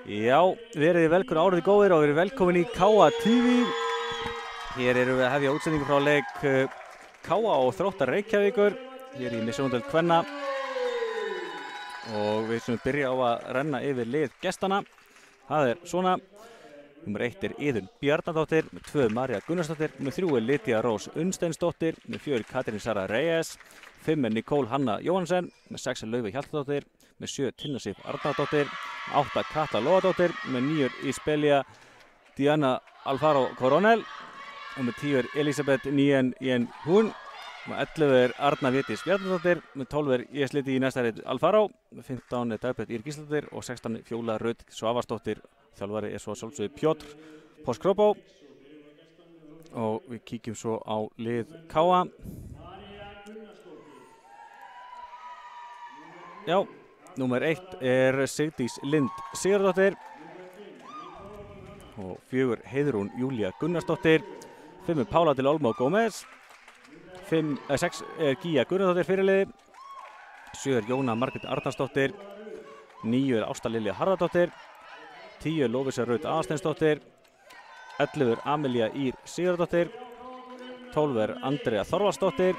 Já, verið velkomin árið góðir og verið velkomin í Káa TV. Hér erum við að hefja útsendingu frá leik Káa og Þróttar Reykjavíkur. Hér í Misjónadeild kvenna. Og við sem byrja á að renna yfir lið gestana. Það er svona. Númer 1 er Iðunn Bjarnadóttir, með 2 María Gunnarsdóttir, með 3 er Lydia Rós Unnsteinsdóttir, með 4 Katrín Sara Reyes, 5 er Nicole Hanna Jóhansen, með 6 er Laufey Hjaltadóttir, með 7 Tinna Sif Arnardóttir, 8 Katla Lóadóttir, með 9 er Isbelia Diana Alfaro Coronel, og með 10 er Elisabeth Nien Hún, með 11 er Arna Védís Bjarnadóttir, með 12 er Iesliti Næstarit Alfaro, með 15 er Dagbjörn Ír Gísladóttir og 16 er Fjóla Rut Svavarsdóttir. Þjálfari er svo sjálfsögðu Pjotr Poskropo og við kíkjum svo á lið Káa. Já, númer 1 er Sigdís Lind Sigurdóttir og 4 Heiðrún Júlía Gunnarsdóttir, 5 er Pála til Olmo Gómez, 6 er Gíja Gunnarsdóttir fyrirliði, 7 er Jóna Margrét Arnarsdóttir, 9 er Ásta Lilja Harðardóttir, 10 er Lóvísa Rut Aðalsteinsdóttir, 11 er Amelía Ír Sigurdóttir, 12 er Andrea Þorvaldsdóttir,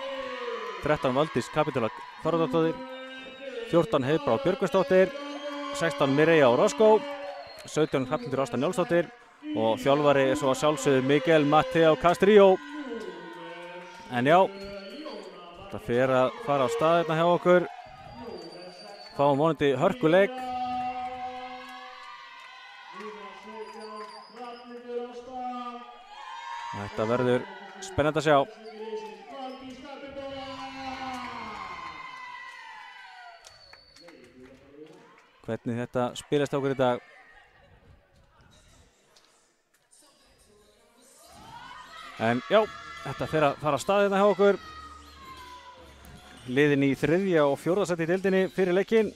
13 Valdís Kapitola Þorvaldsdóttir, 14 Heiðbrá Björgvinsdóttir, 16 Mireia Orozco, 17 Hrafnhildur Ásta Njálsdóttir og þjálfari er svo að sjálfsögðu Miguel Mateo Castrillo. En já, þetta fer að fara á staðina hjá okkur. Fáum vonandi hörkuleik. Þetta verður spennandi að sjá. Hvernig þetta spilast okkur í dag. En já, þetta fer að fara að staðina hjá okkur. Liðin í 3. og 4. sæti í deildinni fyrir leikinn.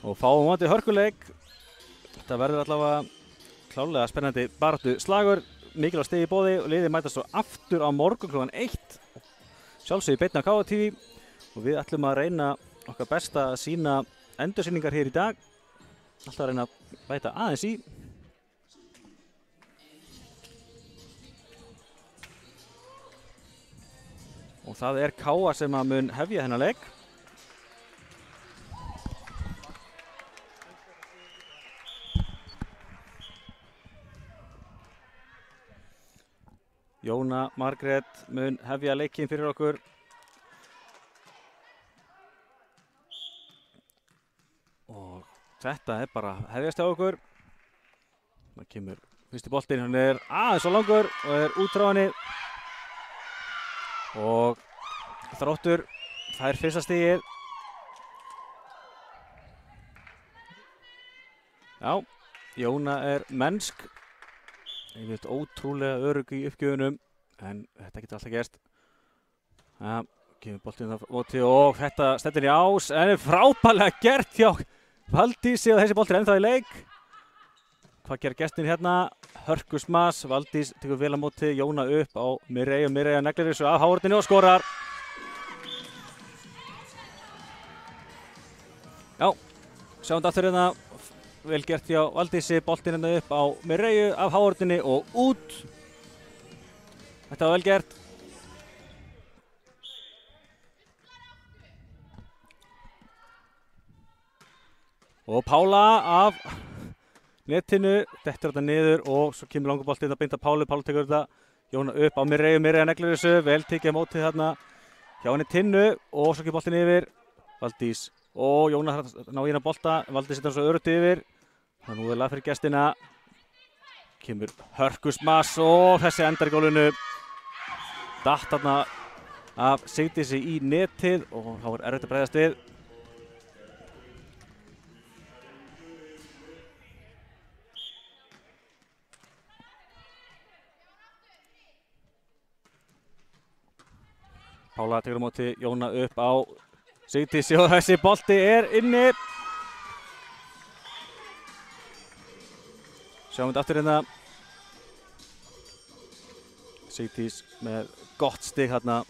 Og fáum vonandi hörkuleik. Þetta verður allavega klárlega spennandi baráttu slagur, mikilvægt stig í boði og liðið mætast svo aftur á morgun kl. 1. Sjálfsögðu í beinni á Káa TV og við ætlum að reyna okkar besta að sýna endursýningar hér í dag. Alltaf að reyna að bæta aðeins í. Og það er Káa sem að mun hefja þennan leik. Jóna Margrét mun hefja leikinn fyrir okkur. Og þetta er bara hefjast hjá okkur. Það kemur fyrsti boltinn, hann er aðeins svo langur og er út frá henni. Og Þróttur fær fyrsta stigið. Já, Jóna er mennsk. Ég veit ótrúlega örugg í uppgjöfunum, en þetta getur alltaf gerst. Ja, kemur boltinn á móti og þetta stendur í ás, en er frábærlega gert hjá Valdísi og þessi boltur er ennþá í leik. Hvað gerir gestin hérna? Hörkusmas, Valdís tekur vel á móti, Jóna upp á Mireia, Mireia neglir þessu af hárunni og skorar. Já, sjáum þetta aftur hérna. Vel gert hjá Valdísi, boltinn hérna upp á Mireiu af hárunni og út. Þetta var vel gert. Og Pála af netinu, dettur þetta niður og svo kemur langur boltinn að binda Pálu. Pála tekur þetta, Jóna upp á Mireiu, Mireia neglir þessu, vel tekið á mótið þarna hjá henni Tinnu og svo kemur boltinn yfir. Valdís og Jóna ná í hérna bolta, Valdís setur hann svo örugt yfir. Það nú er lag fyrir gestina. Kemur hörkusmas og þessi endar í gólfinu. Datt þarna af Sigdísi í netið og þá er erfitt að bregðast við. Pála tekur á móti, Jóna upp á Sigdísi og þessi bolti er inni. Sjáum þetta aftur hérna. Sigdís með gott stig hérna.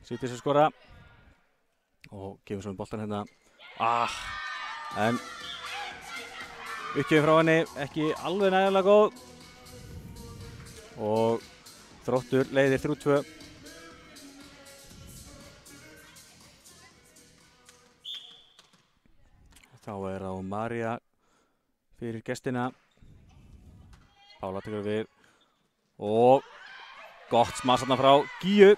Sigdís að skora og gefur svo boltan hérna. En uppgjöfin frá henni ekki alveg nægilega góð og Þróttur leiðir 3-2. Þá á María fyrir gestina. Pála tekur við og gott smass þarna frá Gíu.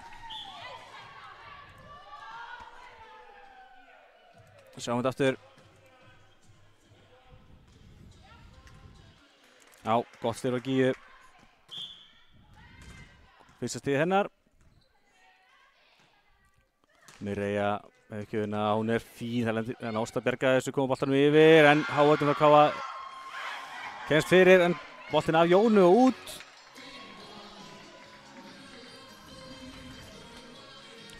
Sjáum þetta aftur. Já, gott stig frá Gíu. Fyrsta stigið hennar. Mireyja með uppgjöfina, hún fín, en Ásta bjargaði þessu, koma boltanum yfir, en Hávardur frá Káa kemst fyrir, en boltin af Jónu og út.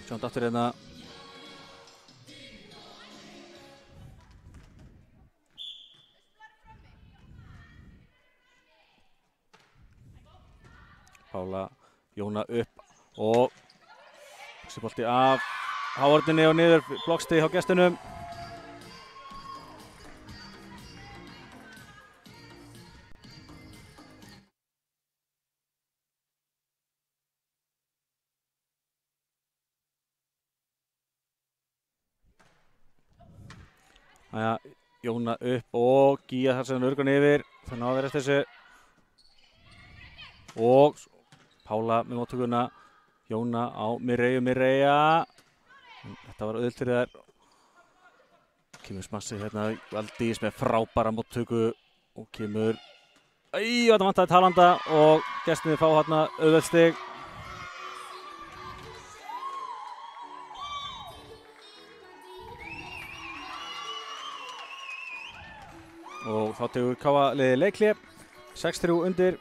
Sjáum þetta aftur hérna. Pála, Jóna upp og þessi bolti af Hávardinni og niður blokkstigi hjá gestunum. Jæja, Jóna upp og Gía þar sem örgun yfir. Það náði verið þessu. Og Pála með móttökuna. Jóna á Mireyja. Þetta var auðvelt fyrir þær. Kemur smassið hérna, Valdís með frábæra móttöku og kemur. Þetta vantaði Talanda og gestinni fá hérna auðvelt stig. Og þá tekur Káa liðið leikhlé. 6-3 undir.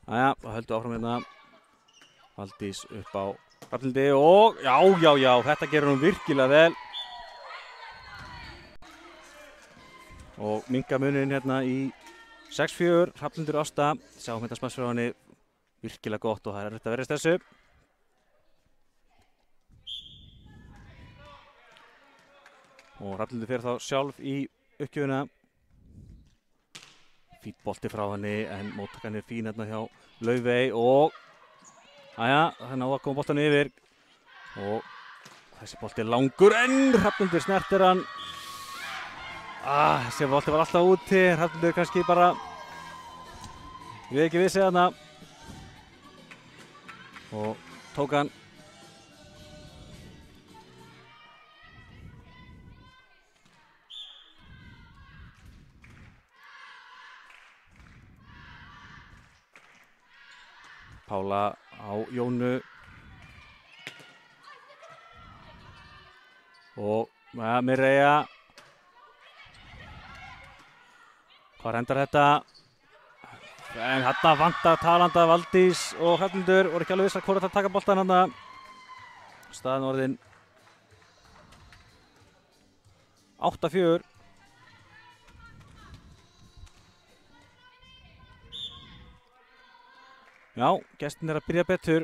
Jæja, þá höldum við áfram hérna. Valdís upp á Hrafnhildi og já, þetta gerur hún virkilega vel. Og minnka muninn hérna í 6-4, Hrafnhildur Ásta. Sjáum þetta smass frá henni, virkilega gott og það er þetta verið þessu. Og Hrafnhildur fer þá sjálf í uppgjöfina. Fín bolti frá henni, en móttakan fín hérna hjá Laufey og það ná að koma boltan yfir og þessi bolti langur, en Hrafnhildur snertir hann. Þessi bolti var alltaf úti, Hrafnhildur kannski bara, ég veit ekki vissi þarna og tók hann. Pála á Jónu og Mireyja. Hvar endar þetta? En þarna vantar Talanda, Valdís og Hrafnhildur voru ekki alveg vissar hvort að taka boltan þarna. Staðan orðin 8-4. Já, gestin að byrja betur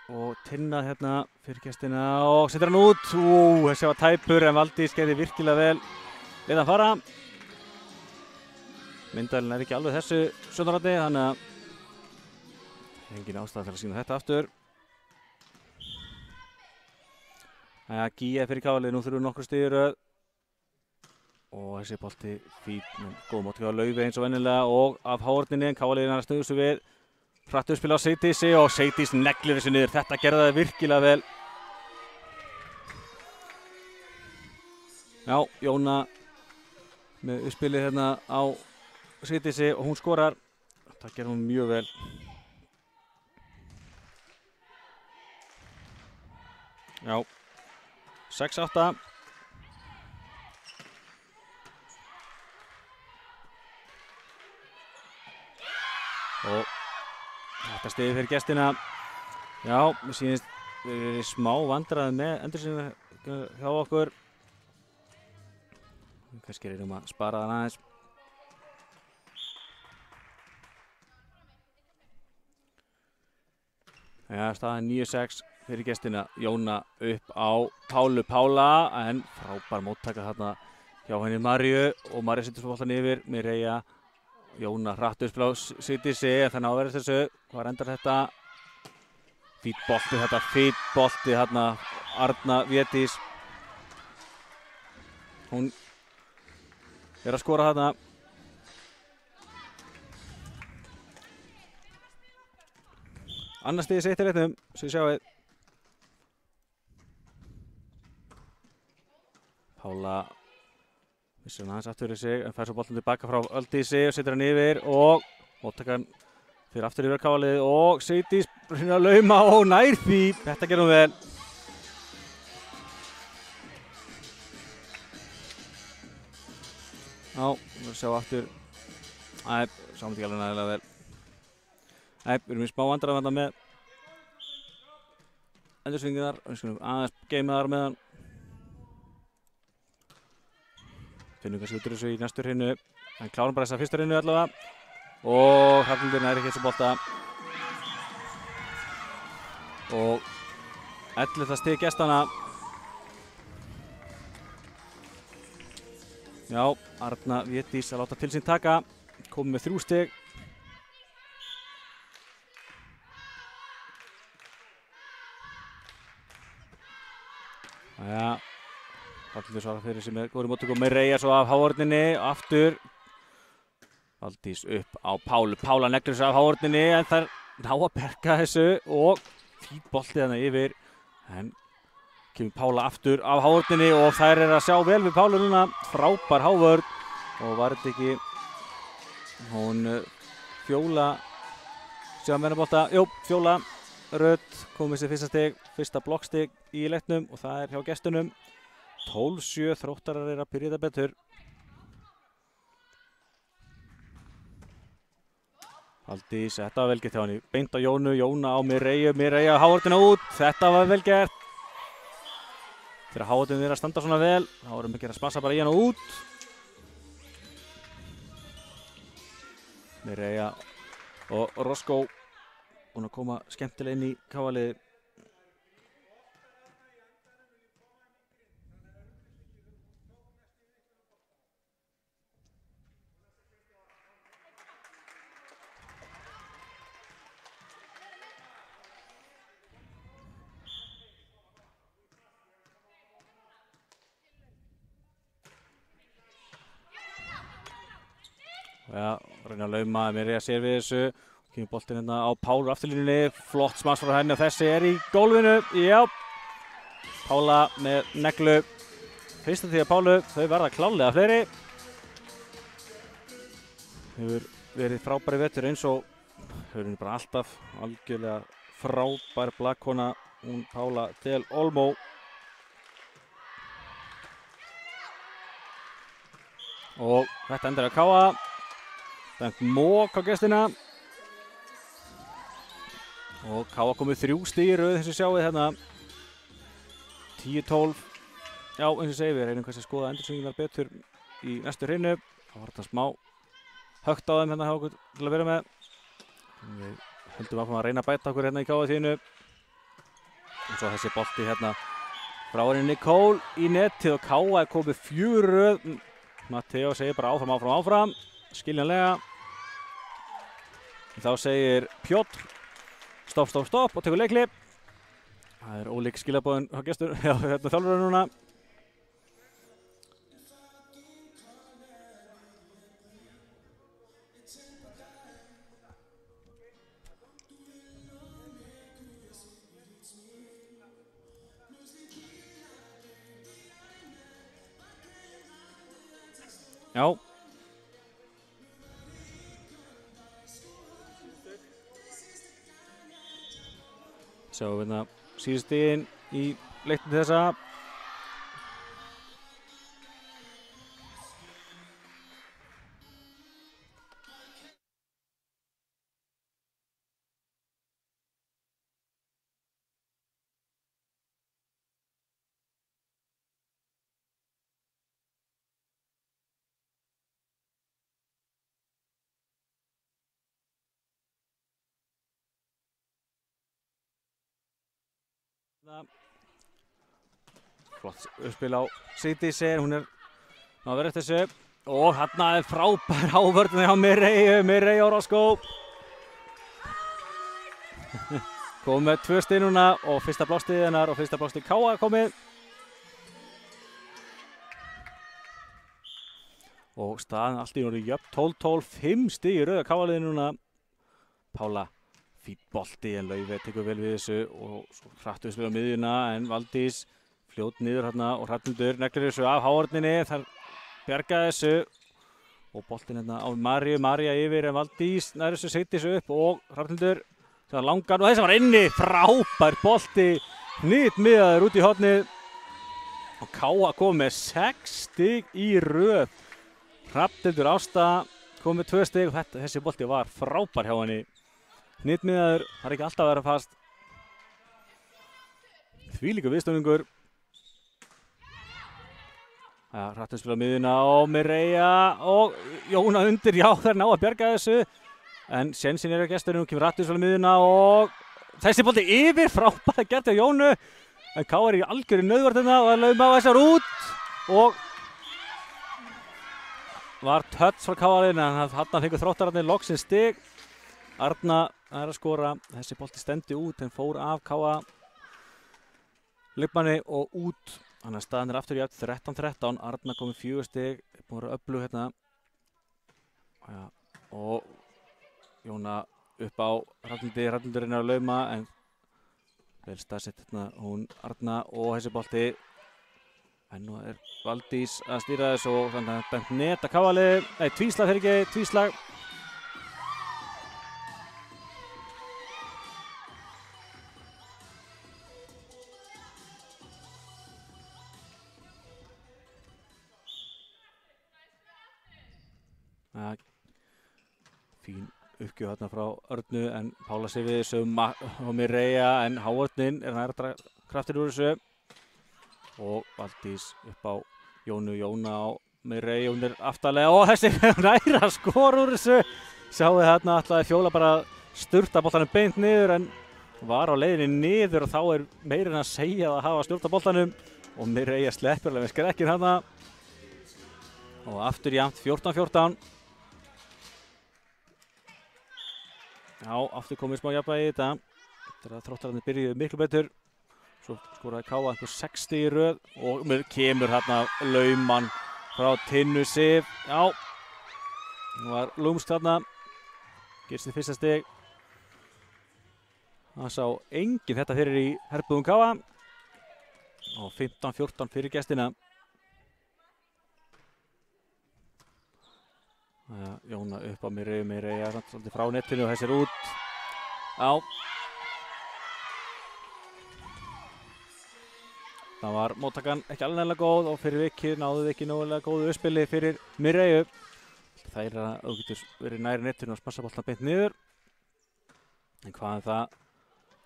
og Tinna hérna fyrir gestina og setur hann út. Þessi var tæpur, en Valdís gerði virkilega vel við að fara. Myndalinn er ekki alveg þessu sjónarhorni, þannig að engin ástæða til að sýna þetta aftur. Gíja fyrir Káli, nú þurfum nokkur stig í röð. Og þessi bolti fín, góð móti hjá Laufi eins og venjulega og af hárninni, en Káli er að snuðu sig við. Hratt uppspil á Seydísi og Seydís neglir þessu niður. Þetta gerði það virkilega vel. Já, Jóna með uppspilið hérna á Seydísi og hún skorar. Það gerði hún mjög vel. Já, 6-8. Og þetta stiði fyrir gestina. Já, mér sýnist við erum smá vandræði með endursýninguna hjá okkur. Kannski reynum að spara það aðeins. Já, staðan 9-6 fyrir gestina. Jóna upp á Pálu. Pála, en frábær móttaka þarna hjá henni Maríu og Maríu setur svo boltan yfir. Mireia, Jóna hratt uppspil á Seydísi, þannig að verða þessu. Hvað endar þetta? Fýtt bolti þarna. Arna Védís. Hún er að skora þarna. Annars stigið sitt í réttum, svo við sjáum. Pála missir hann aðeins aftur í sig, en fær svo boltan tilbaka frá Öldísi og setur hann yfir og móttakan fyrir aftur yfir Kálið og Seydís reyna að lauma og nær því. Þetta gerum vel. Já, við sjá aftur. Æ, sáum þetta ekki alveg nægilega vel. Æ, við erum í smá vandræðum með endursvingingar. Við skulum aðeins geima þar meðan. Finnum kannski út úr þessu í næstu hreinu. En klárum bara þessa fyrstu hreinu allavega. Og Hrafnhildur nær ekki þessu bolta. Og 11. stig gestanna. Já, Arna Védís að láta til sín taka. Komið með 3 stig. Jæja, Hrafnhildur svarar fyrir sig með góðri móttöku og Mireia svo af háhorninni. Aftur. Valdís upp á Pálu. Pála neglir þessu af háhorninni en þær ná að berga þessu og fín bolti þarna yfir. En kemur Pála aftur af háhorninni og þær að sjá vel við Pálu núna. Frábær hávörn og var þetta ekki hún Fjóla síðan verður bolta. Jú, Fjóla Rödd komið sér fyrsta stig, fyrsta blokkstig í leiknum og það er hjá gestunum. 12-7, Þróttarar að byrja þetta betur. Valdís, þetta var vel gert hjá henni. Beint á Jónu, Jóna á Mireia, Mireia háhornina út. Þetta var vel gert. Þegar háhornin er að standa svona vel, þá erum við að smassa bara í hana út. Mireia og Roscoe búin að koma skemmtilega inn í KA-liðið. Já, reyna að lauma, Mireia sér við þessu. Kemur boltinn hérna á Pálu afturlínunni. Flott smass frá henni og þessi er í gólfinu. Já, Pála með neglu. Fyrsta tíða Pálu, þau verða klálega fleiri. Hefur verið frábæri vetur eins og hefur henni bara alltaf algjörlega frábær blakkona. Hún Pála del Olmo. Og þetta endur að KA. Bent mók á gestina. Og KA komið 3 stig í röð eins og sjáið hérna. 10-12. Já, eins og segi við reynum kannski að skoða endursyngingar betur í næstu hreinu. Það var þetta smá högt á þeim hérna hjá okkur til að vera með. Við höldum áfram að reyna að bæta okkur hérna í KA-tíðinu. Og svo þessi bolti hérna frá henni Nicole í netið og KA er komið 4 röð. Matteo segir bara áfram. Skiljanlega. Þá segir Pjótr stopp og tekur leikli Það ólík skilaboðin á gestur, já, þetta þjálfur núna. Já. Sjáum við síðust stigin í leiknum þessa. Flott uppspil á Sigdísi, hún að vera eftir þessu og hérna frábær ávörðin hjá Mireille Orozco. Kom með 2 stig núna og fyrsta blástig hennar og fyrsta blástig K.A. komið. Og staðan allt í núna jöfn 12-12, 5 stig í rauða K.A.liðinu núna. Pála fínn bolti en Laufey tekur vel við þessu og svo hratt uppspil á miðjuna en Valdís fljót niður hérna og Hrafnhildur neglir þessu af háhorninni, þar bjargaði þessu og boltinn hérna á María yfir en Valdís nær þessu, setti þessu upp og Hrafnhildur það langan og þessi var inni, frábær bolti, hnitmiðaður út í hornið og K.A. kom með 6 stig í röð. Hrafnhildur Ásta kom með 2 stig og þessi bolti var frábær hjá henni. Hnitmiðaður, það er ekki alltaf að vera fast. Þvílíkur viðstöðningur. Hratt spila miðjuna og Mireille og Jóna undir, já það ná að bjarga þessu. En sénsinn á gesturinn, hún kemur hratt spila miðjuna og þessi bolti yfir, frábært gert hjá Jónu. En K.A. í algjörri nauðvörðina og það lauma á þessar út og var touch frá K.A.-liðinu en hann fengur Þróttararnir loksins stig. Arna að skora, þessi bolti stendi út en fór af K.A. leikmanni og út. Þannig að staðan aftur í 13-13, Arna komið 4 stig, búin að vera öflug hérna. Ja, og Jóna upp á Hrafnhildur að lauma en vel staðsett hérna hún Arna og þessi bolti. En nú Valdís að stýra þessu og þannig að bent net að K.A.-lið, tvíslag fyrir ekki, tvíslag. Fín uppgjöf hérna frá Örnu en Pála sér við þessu og Mireille en hávörnin nær kraftir úr þessu og Valdís upp á Jóna á Mireille, hún aftarlega og þessi nær að skora úr þessu. Sjáu þarna ætlaði Fjóla bara að sturta boltanum beint niður en var á leiðinni niður og þá meira en að segja að hafa stjórnað boltanum og Mireille sleppur alveg með skrekkin hérna og aftur jafnt 14-14. Já, aftur komið smá jafnvægi í þetta. Þetta að Þróttararnir byrjuðu miklu betur. Svo skoraði K.A. einhver 60 í röð og kemur hérna lauman frá Tinnu Sif. Já, hún var lúmsk þarna. Gerst í fyrsta stig. Það sá enginn þetta fyrir í herbúðum K.A. Og 15-14 fyrir gestina. Jóna upp á Mireille svolítið frá netinu og þessir út. Já. Það var móttakan ekki alveg nægilega góð og fyrir vikið náðu þið ekki náðulega góðu uppspili fyrir Mireille. Það að þú getur verið næri netinu og smassa boltan beint niður. En hvað það?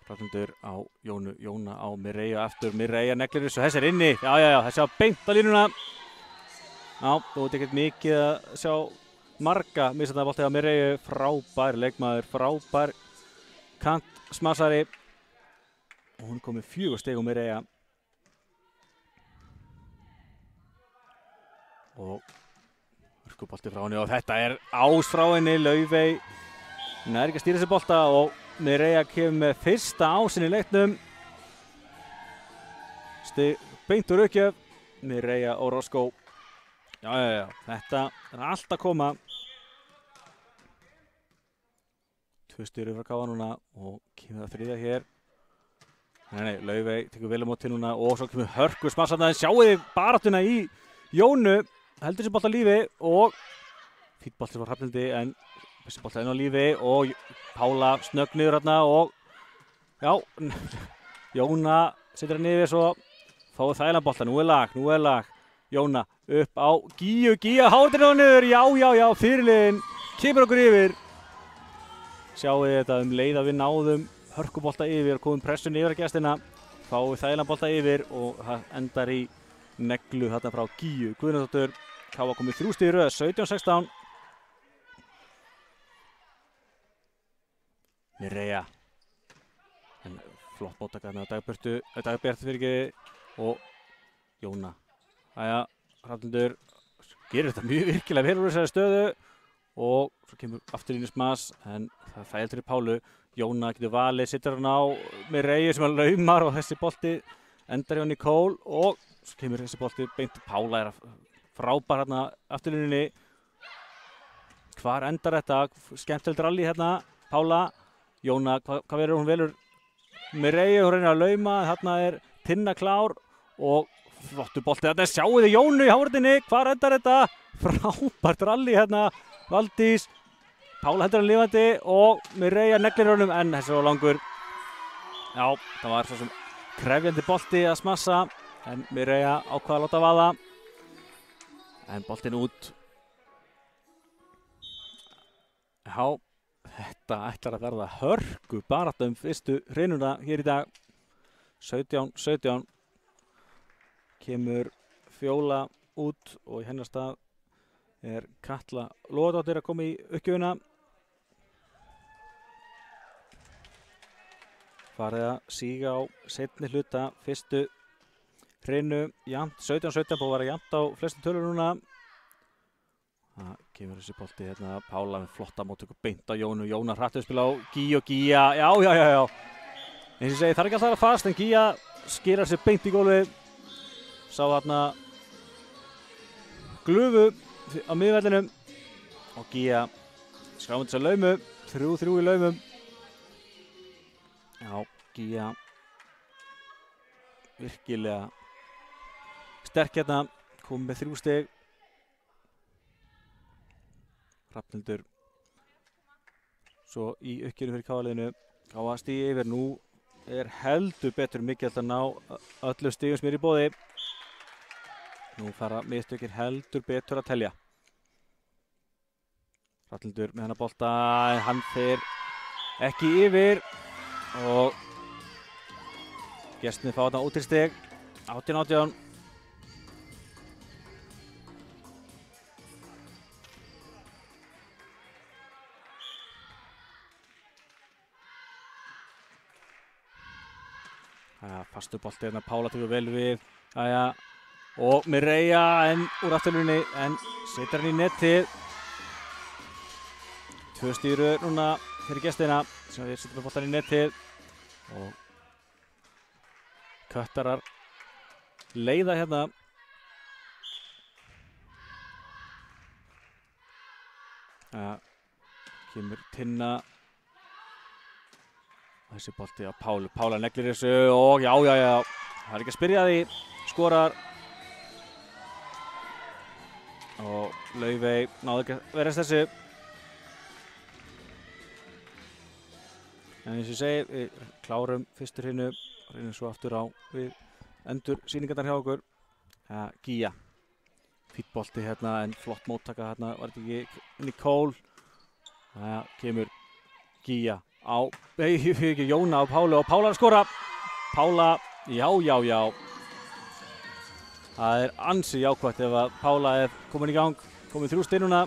Hrafnhildur á Jóna á Mireille aftur. Mireille neglir þessu, þessi inni. Já, þessi á beint á línuna. Já, þú veit ekkert mikið að sjá marga missandi bolti á Mireille, frábær leikmaður, frábær kantsmassari og hún kom með 4 stig á Mireille og hörkubolti frá henni og þetta ás frá henni, Laufey nær ekki að stýra þessi bolta og Mireille kemur með fyrsta ásinn í leiknum stig beint úr uppgjöf. Mireia Orozco. Já, þetta allt að koma. 2 stig frá KA núna og kemur það þriðja hér. Nei, Laufey tekur vel á móti núna og svo kemur hörku smarsarna. En sjáu þið baráttuna í Jónu. Heldur sér bolta á lífi og fínn bolti frá Hrafnhildi en þessi bolti enn á lífi og Pála snögg niður hérna og já, Jóna setur hann yfir svo fáið þægilegan bolta. Nú er lag. Jóna upp á Gíu. Gía hátinn á niður. Já, fyrirliðinn kemur okkur yfir. Sjáu þið þetta leið að við náðum hörkubolta yfir og komum pressunni yfir að gestina. Fáið þægilegan bolta yfir og það endar í neglu þarna frá Gíu Guðnadóttur. KA komið 3 stig í röð, 17-16. Mireia. En flott móttaka þarna Dagbjört fyrir ekki og Jóna. Æja, Hrafnhildur gerir þetta mjög virkilega vel úr þessari stöðu og svo kemur aftur inn í smas en það þægilegt fyrir Pálu. Jóna getur valið, situr hann á Mireiu sem að laumar og þessi bolti endar hjá Nicole og svo kemur þessi bolti beint. Pála frábær hérna afturlínunni. Hvar endar þetta? Skemmtilegt rally hérna. Pála, Jóna, hvað verður hún velur? Mireiu, hún reynir að lauma, þarna Tinna klár og flottu bolti. Þetta sjáu þið Jónu í hárunni. Hvar endar þetta? Frábært rally hérna. Valdís. Pála heldur hann lifandi og Mireia neglir honum en þessi var langur. Já, það var svo sem krefjandi bolti að smassa en Mireia ákvað að láta vaða. En boltinn út. Já, þetta ætlar að verða hörku barátta fyrstu hreinuna hér í dag. 17-17. Kemur Fjóla út og í hennar stað Katla Lóadóttir að koma í uppgjöfuna. Farið að síga á seinni hluta fyrstu hreinu. Jafnt 17-17 búið að vera jafnt á flestum tölur núna. Það kemur þessi bolti hérna. Pála með flotta móttöku beint á Jónu. Jóna hratt spila á Gíu og Gía. Já. Eins og ég segi, það ekki alltaf að vera fast en Gía skirar sér beint í gólfið. Sá hérna glufu á miðvellinum og Gía skráði þess að laumu. 3-3 í laumum. Já, Gía virkilega sterk hérna, komið með 3 stig. Hrafnhildur svo í uppgjörinu fyrir KA-liðinu. KA stígi yfir, nú heldur betur mikilvægt að ná öllu stigum sem í boði. Nú fara mistökin heldur betur að telja. Hrafnhildur með hennar bolta, en hann fer ekki yfir og gestinni fá þarna út til stig. 18-18. Fastu bolti hérna, Pála tekur vel við. Og Mireia en úr afturlunni en setur hann í netið. 2 stig í röð núna fyrir gestina sem við setjum boltan í netið og köttarar leiða hérna. Kemur Tinna. Þessi bolti á Pálu. Pála neglir þessu og já. Það ekki að spyrja því. Skorar. Og Laufey náði ekki að verðast þessu. En eins og ég segi, við klárum fyrstu hreinu. Reynum svo aftur á við endur sýningarnar hjá okkur. Gía. Fínn bolti hérna en flott móttaka hérna. Var þetta ekki Nicole. Kemur Gía. Jóna á Pálu og Pála að skora. Pála, já. Það ansi jákvætt ef að Pála komin í gang, komin 3 stig núna.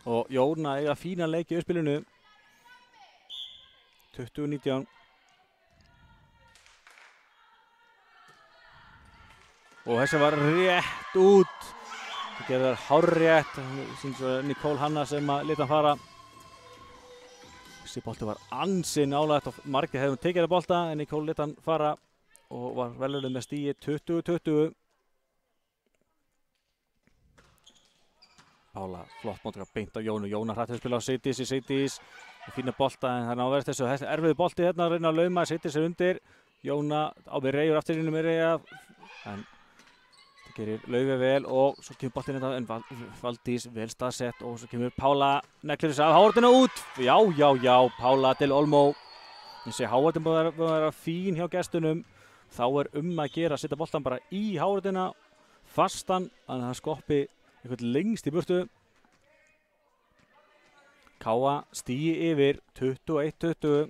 Og Jóna eiga fína leik í uppspilinu. 20-19. Og þessi var rétt út. Það gerði hárrétt. Sýnir svo Nicole Hanna sem að lita hann fara. Þessi bolti var ansi nálægt og margir hefðum tekið það bolta en Nicole lét hann fara og var velurinn með stíi 20-20. Pála flott mótaka beint á Jónu. Jóna hrætt að spila á Sigdís. Fína bolta en það er náverðist þessu erfiðu bolti hérna að reyna að lauma. Sigdís er undir. Jóna á með reyður aftur inn með reyja. En það gerir Laufey vel og svo kemur boltinn þetta en Valdís vel staðsett og svo kemur Pála neglir þess að hárutinu út. Já, Pála til Olmó. Þessi hárutinu búið að vera fín hjá gestunum. Þá er að gera að setja boltan bara í hárutina fastan að það skoppi eitthvað lengst í burtu. Káa stíi yfir 21-20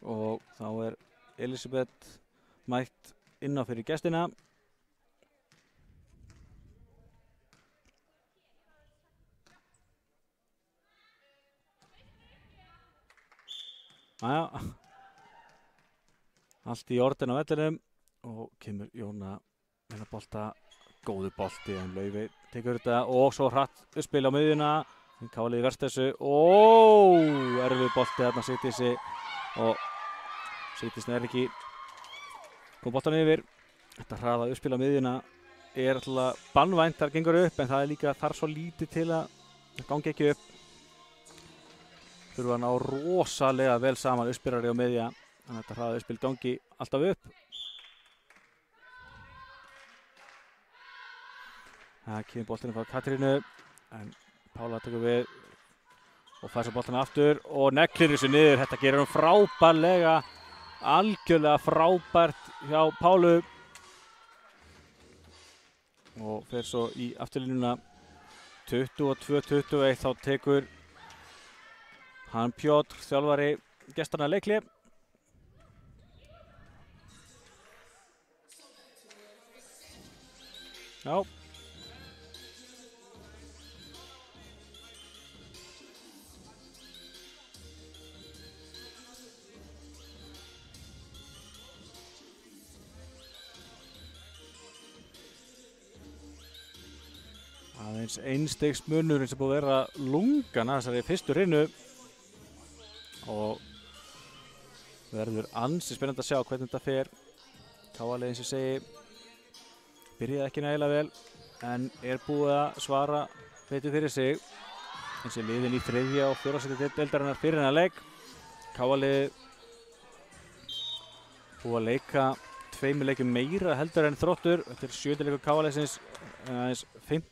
og þá er Elisabeth mætt inn á fyrir gestina. Allt í orden á vellinum og kemur Jóna með að bolta. Góður bolti en Laufey tekur þetta og svo hratt spil á miðjuna. Káa liði verst þessu. Erfið bolti þarna Sigdísi og Sigdísi er ekki kom boltan yfir. Þetta hraða uppspil á miðjuna er alltaf bannvænt, þar gengur upp en það er líka þar svo lítið til að gangi ekki upp. Þurfa að ná rosalega vel saman uppspilari á miðja þannig að þetta hraða uppspil gangi alltaf upp. Það kemur boltinu frá Katrínu en Pála tekur við og fær svo boltinu aftur og neglir þessu niður. Þetta gerir hún frábærlega, algjörlega frábært hjá Pálu og fer svo í afturlínuna 22-21. Þá tekur hann Pjótr, þjálfari gestanna leikli. Já. Aðeins einstigs munur eins og búið að vera lungan að þessari fyrstu hrinu og verður ansi spennandi að sjá hvernig þetta fer. Káa eins og segi byrjaði ekki nægilega vel en er búið að svara betur fyrir sig eins og liðin í 3. og 4. sæti deildarinnar fyrir hennar leik. Káa búið að leika 2 leikjum meira heldur en Þróttur. Þetta er 7. leikur Káa liðsins aðeins 5.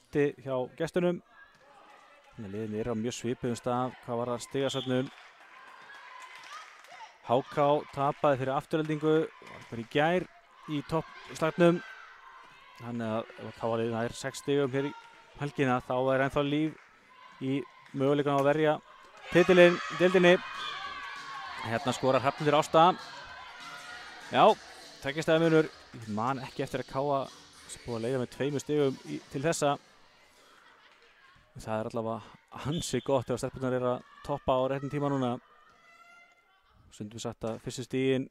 hjá gestunum. Liðin eru á mjög svipuðum stað hvað var það stigasöfnum. HK tapaði fyrir afturheldingu bara í gær í toppslagnum. Þannig að ef Káa liðin er 6 stigum hér í helgina þá er ennþá líf í möguleikann á að verja titilinn í deildinni. Hérna skorar Hrafnhildur Ásta. Já, 2 stiga munur. Ég man ekki eftir að Káa búið að leiða með 2 stigum til þessa. Það er allavega ansi gott ef stelpurnar eru að toppa á réttum tíma núna. Stundum við sagt að fyrstu stigin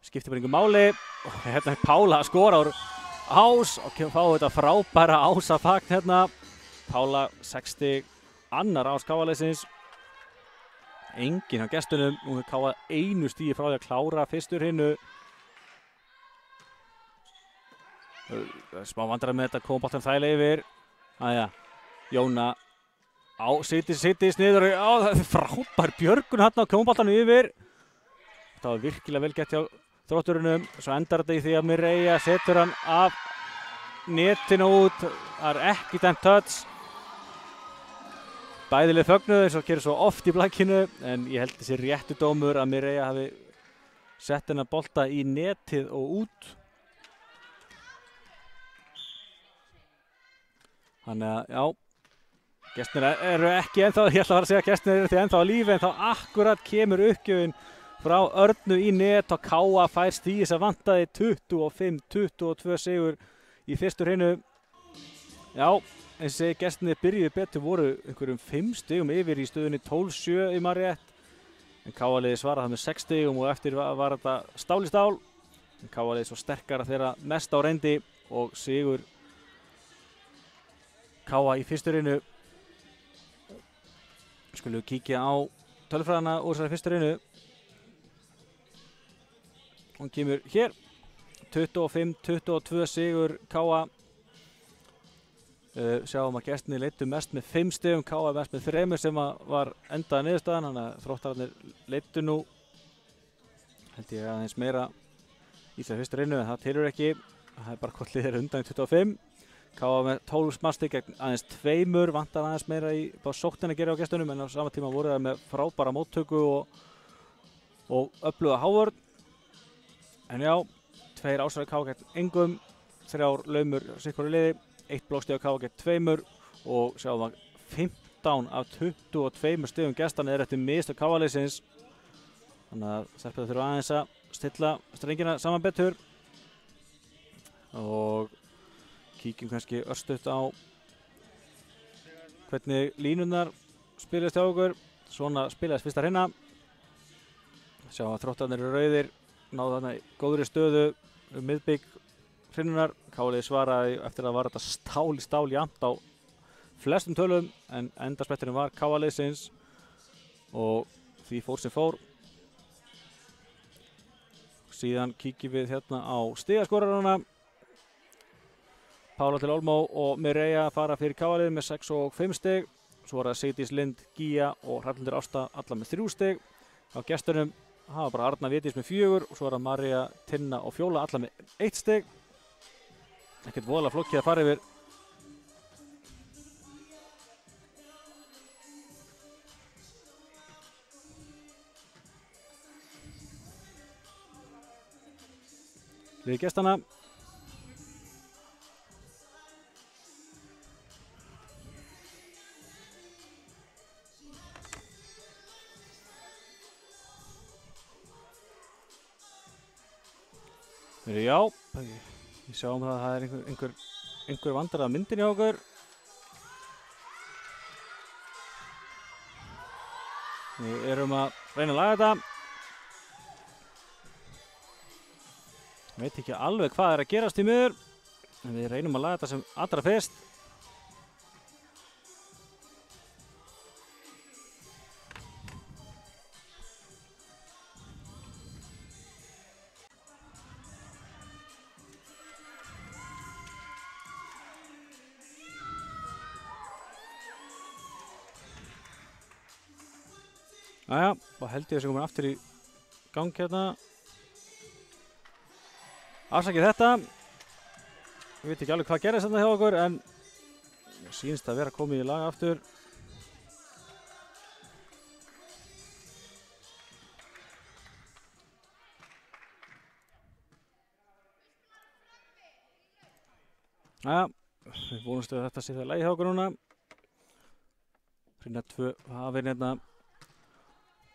skiptir bara engu máli. Og hérna er Pála að skora úr ás og fá þetta frábæra ásafagn hérna. Pála 6 stig, annar ás Káa liðsins. Enginn á gestunum. Nú er Káa 1 stigi frá því að klára fyrstu hrinu. Smá vandræði með þetta, kom boltan þægilega yfir. Jóna á Sigdís niður og það er frábær björgun hérna á kom boltanum yfir. Það var virkilega vel gett hjá Þrótturunum. Svo endar þetta í því að Mireia setur hann af netinu út. Það er ekki dæmt touch. Bæðileg fögnuðu eins og gerir svo oft í blankinu en ég held þessi réttu dómur að Mireia hafi sett hennar bolta í netið og út. Þannig að, já, gestirnir eru ekki ennþá, ég ætla að fara að segja að gestirnir eru því ennþá á lífi en þá akkurat kemur uppgjöfin frá Örnu í net og Káa fær stigið sem vantaði 25-22 sigur í fyrstu hrinu. Já, eins og gestirnir byrjuðu betur voru einhverjum 5 stigum yfir í stöðunni 12-7 í Mariett. En Káa liði svaraði það með 6 stigum og eftir var þetta stál í stál. En Káa liði svo sterkara þeirra mest á reyndi og sigur Káa í fyrstu hrinu. Skulum við kíkja á tölfræðina úr þessari fyrstu hrinu. Hún kemur hér. 25-22 sigur K.A. Sjáum að gestinni leiddu mest með 5 stigum, K.A. mest með 3 sem var endaða niðurstaðan, þannig að Þróttararnir leiddu nú held ég aðeins meira í þessari fyrstu reynu en það tilur ekki. Það er bara hvort liðir undan í 25. K.A. með 12 smastig gegn aðeins 2, vantar aðeins meira í sóknin að gera á gestunum en á sama tíma voru það með frábæra móttöku og öfluga hávörn. En já, 2 ásæri K.A. gegn engum, 3 laumur sikkur í liði, 1 blókstig á K.A. gegn 2 og sjáum að 15 af 22 stigum gestanna eftir mistök K.A.-liðsins. Þannig að stelpur þurfa aðeins að stilla strengina saman betur og kíkjum kannski örstutt á hvernig línurnar spilast hjá okkur. Svona spilaðist fyrsta hreina. Sjá að Þróttararnir eru rauðir, náðu þarna í góðri stöðu miðbygg hreinunar. K.A. svaraði eftir að var þetta stál í stál jafnt á flestum tölum en endarspretturinn var K.A.-liðsins og því fór sem fór. Síðan kíkjum við hérna á stigaskorarana. Pála til Olmó og Mireia fara fyrir K.A.-liðið með 6 og 5 stig. Svo var það Sigdís Lind, Gía og Hrafnhildur Ásta alla með 3 stig. Á gestunum hafa bara Arna Védís með 4 og svo var það María, Tinna og Fjóla alla með 1 stig. Ekkert voðalega flokkið að fara yfir. Liði gestana. Já, við sjáum að það er einhver vandræði myndin hjá okkur. Við erum að reyna að laga þetta. Ég veit ekki alveg hvað er að gerast í miður, en við reynum að laga þetta sem allra fyrst. Jæja, og held ég að sem komin aftur í gang hérna. Afsakið þetta. Ég veit ekki alveg hvað gerðist þarna hjá okkur en sýnst að vera komið í lag aftur. Jæja, við vonumst að þetta sé það lagi hjá okkur núna. Hrina 2 hafinn hérna.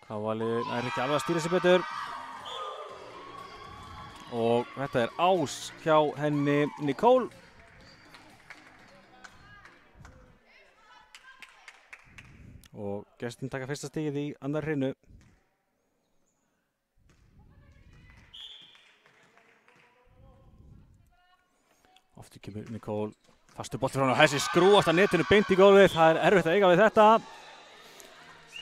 K.A.-liðið er ekki alveg að stýra sig betur. Og þetta er ás hjá henni Nicole. Og gestin taka fyrsta stigið í annar hreinu. Aftur kemur Nicole. Fastur bolti frá henni og þessi skrúast að netinu beint í gólfið. Það er erfitt að eiga við þetta.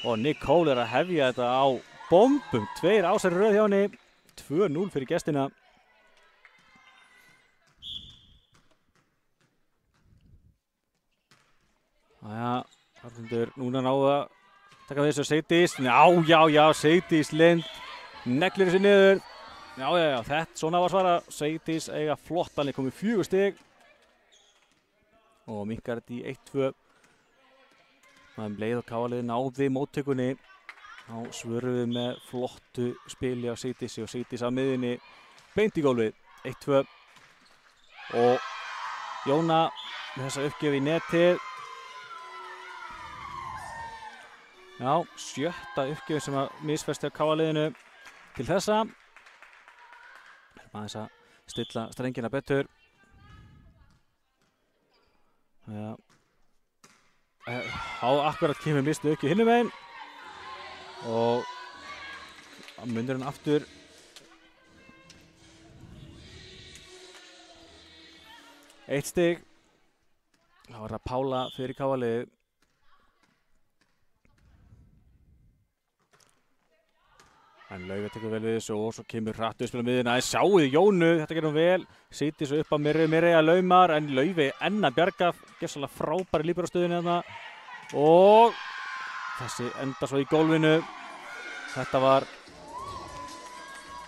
Og Nicole er að hefja þetta á bombum. 2 ásæri röð hjá henni. 2-0 fyrir gestina. Jæja, Arnundur núna náðu að taka við þessu Sigdís. Já, Sigdís Lind neglir þessu niður. Já, þetta svona var svara. Sigdís eiga flottan, komið 4 stig. Og minkar þetta í 1-2. Það leið og K.A.-liðið náði móttökunni. Þá svörum við með flottu spili á Sigdísi og Sigdís á miðjunni. Beint í gólfið. 1-2. Og Jóna með þessa uppgjöf í netið. Já, 7. uppgjöf sem að misfersti á K.A.-liðinu til þessa. Við erum aðeins að stilla strengina betur. Já. Akkurat kemur mistu ekki hinum megin og mundur hann aftur. Eitt stig. Það var það Pála fyrir K.A.-liðið. En Laufey tekur vel við þessu og svo kemur hratt uppspil á miðjuna. En sjáuðu Jónu, þetta gerir hún vel. Sýti svo upp á Mirey að laumar en Laufey enn að bjarga. Gersamlega frábæri líbarastöðunni þarna. Og þessi enda svo í gólfinu. Þetta var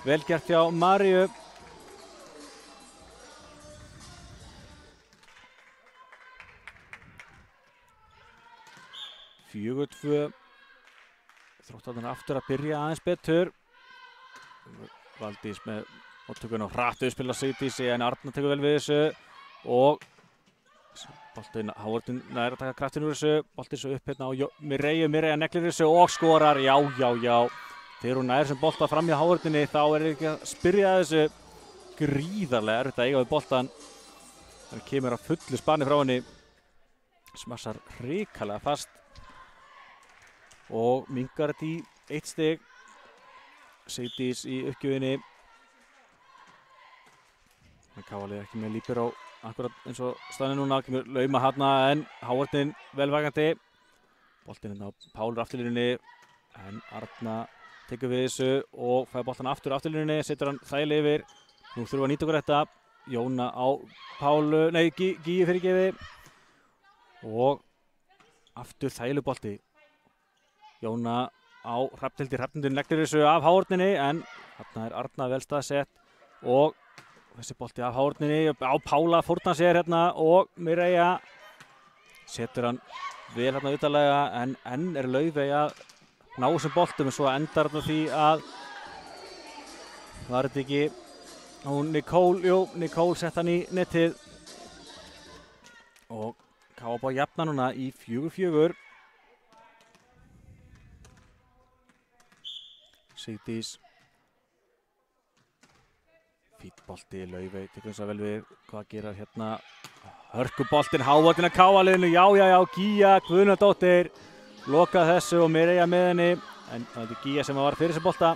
vel gert hjá Maríu. Fjögur 2. Þróttararnir aftur að byrja aðeins betur. Valdís með móttökun og hratt uppspil á Sigdísi en Arna tekur vel við þessu og boltinn Hávarður nær að taka kraftinn úr þessu. Boltinn svo upp hérna á Mirey að neglir þessu og skorar. Já. Þegar hún nær sem bolta fram í Hávarðinni þá er ekki að spyrja þessu. Gríðarlega erfitt að eiga við boltan. Hann kemur á fullu spanni frá henni. Smassar hrikalega fast. Og mingar þetta í 1 stig. Sigdís í uppgjöfinni. Hann Káali ekki með líbero akkurat eins og staðinu núna. Kemur lauma hana en Hávarðin velvægandi. Boltinn hérna á Pálur afturlínunni. En Arna tekur við þessu og fær boltan aftur afturlínunni. Setur hann þægilega yfir. Nú þurfum við að nýta okkur þetta. Jóna á Pálu, nei Gíu fyrirgefi. Og aftur þægileg bolti. Jóna á Hrafnhildi, Hrafnhildur neglir þessu af Hávarðinni en þarna er Arna vel staðsett og þessi bolti af Hávarðinni á Pála fórnar sér hérna og Mirey setur hann vel hérna utarlega en enn er Laufey að ná þessum boltum og svo endar þetta því að var þetta ekki hún Nicole sett hann í netið og Káa búið að jafna núna í 4-4. Sigdís fínn bolti, Laufey tekur þess að vel við hvað gerar hérna hörkuboltinn, Hávarðin að Káa-liðinu, já, Gíja Guðnadóttir lokað þessu og Mirey með henni en það er Gíja sem var fyrir þessu bolta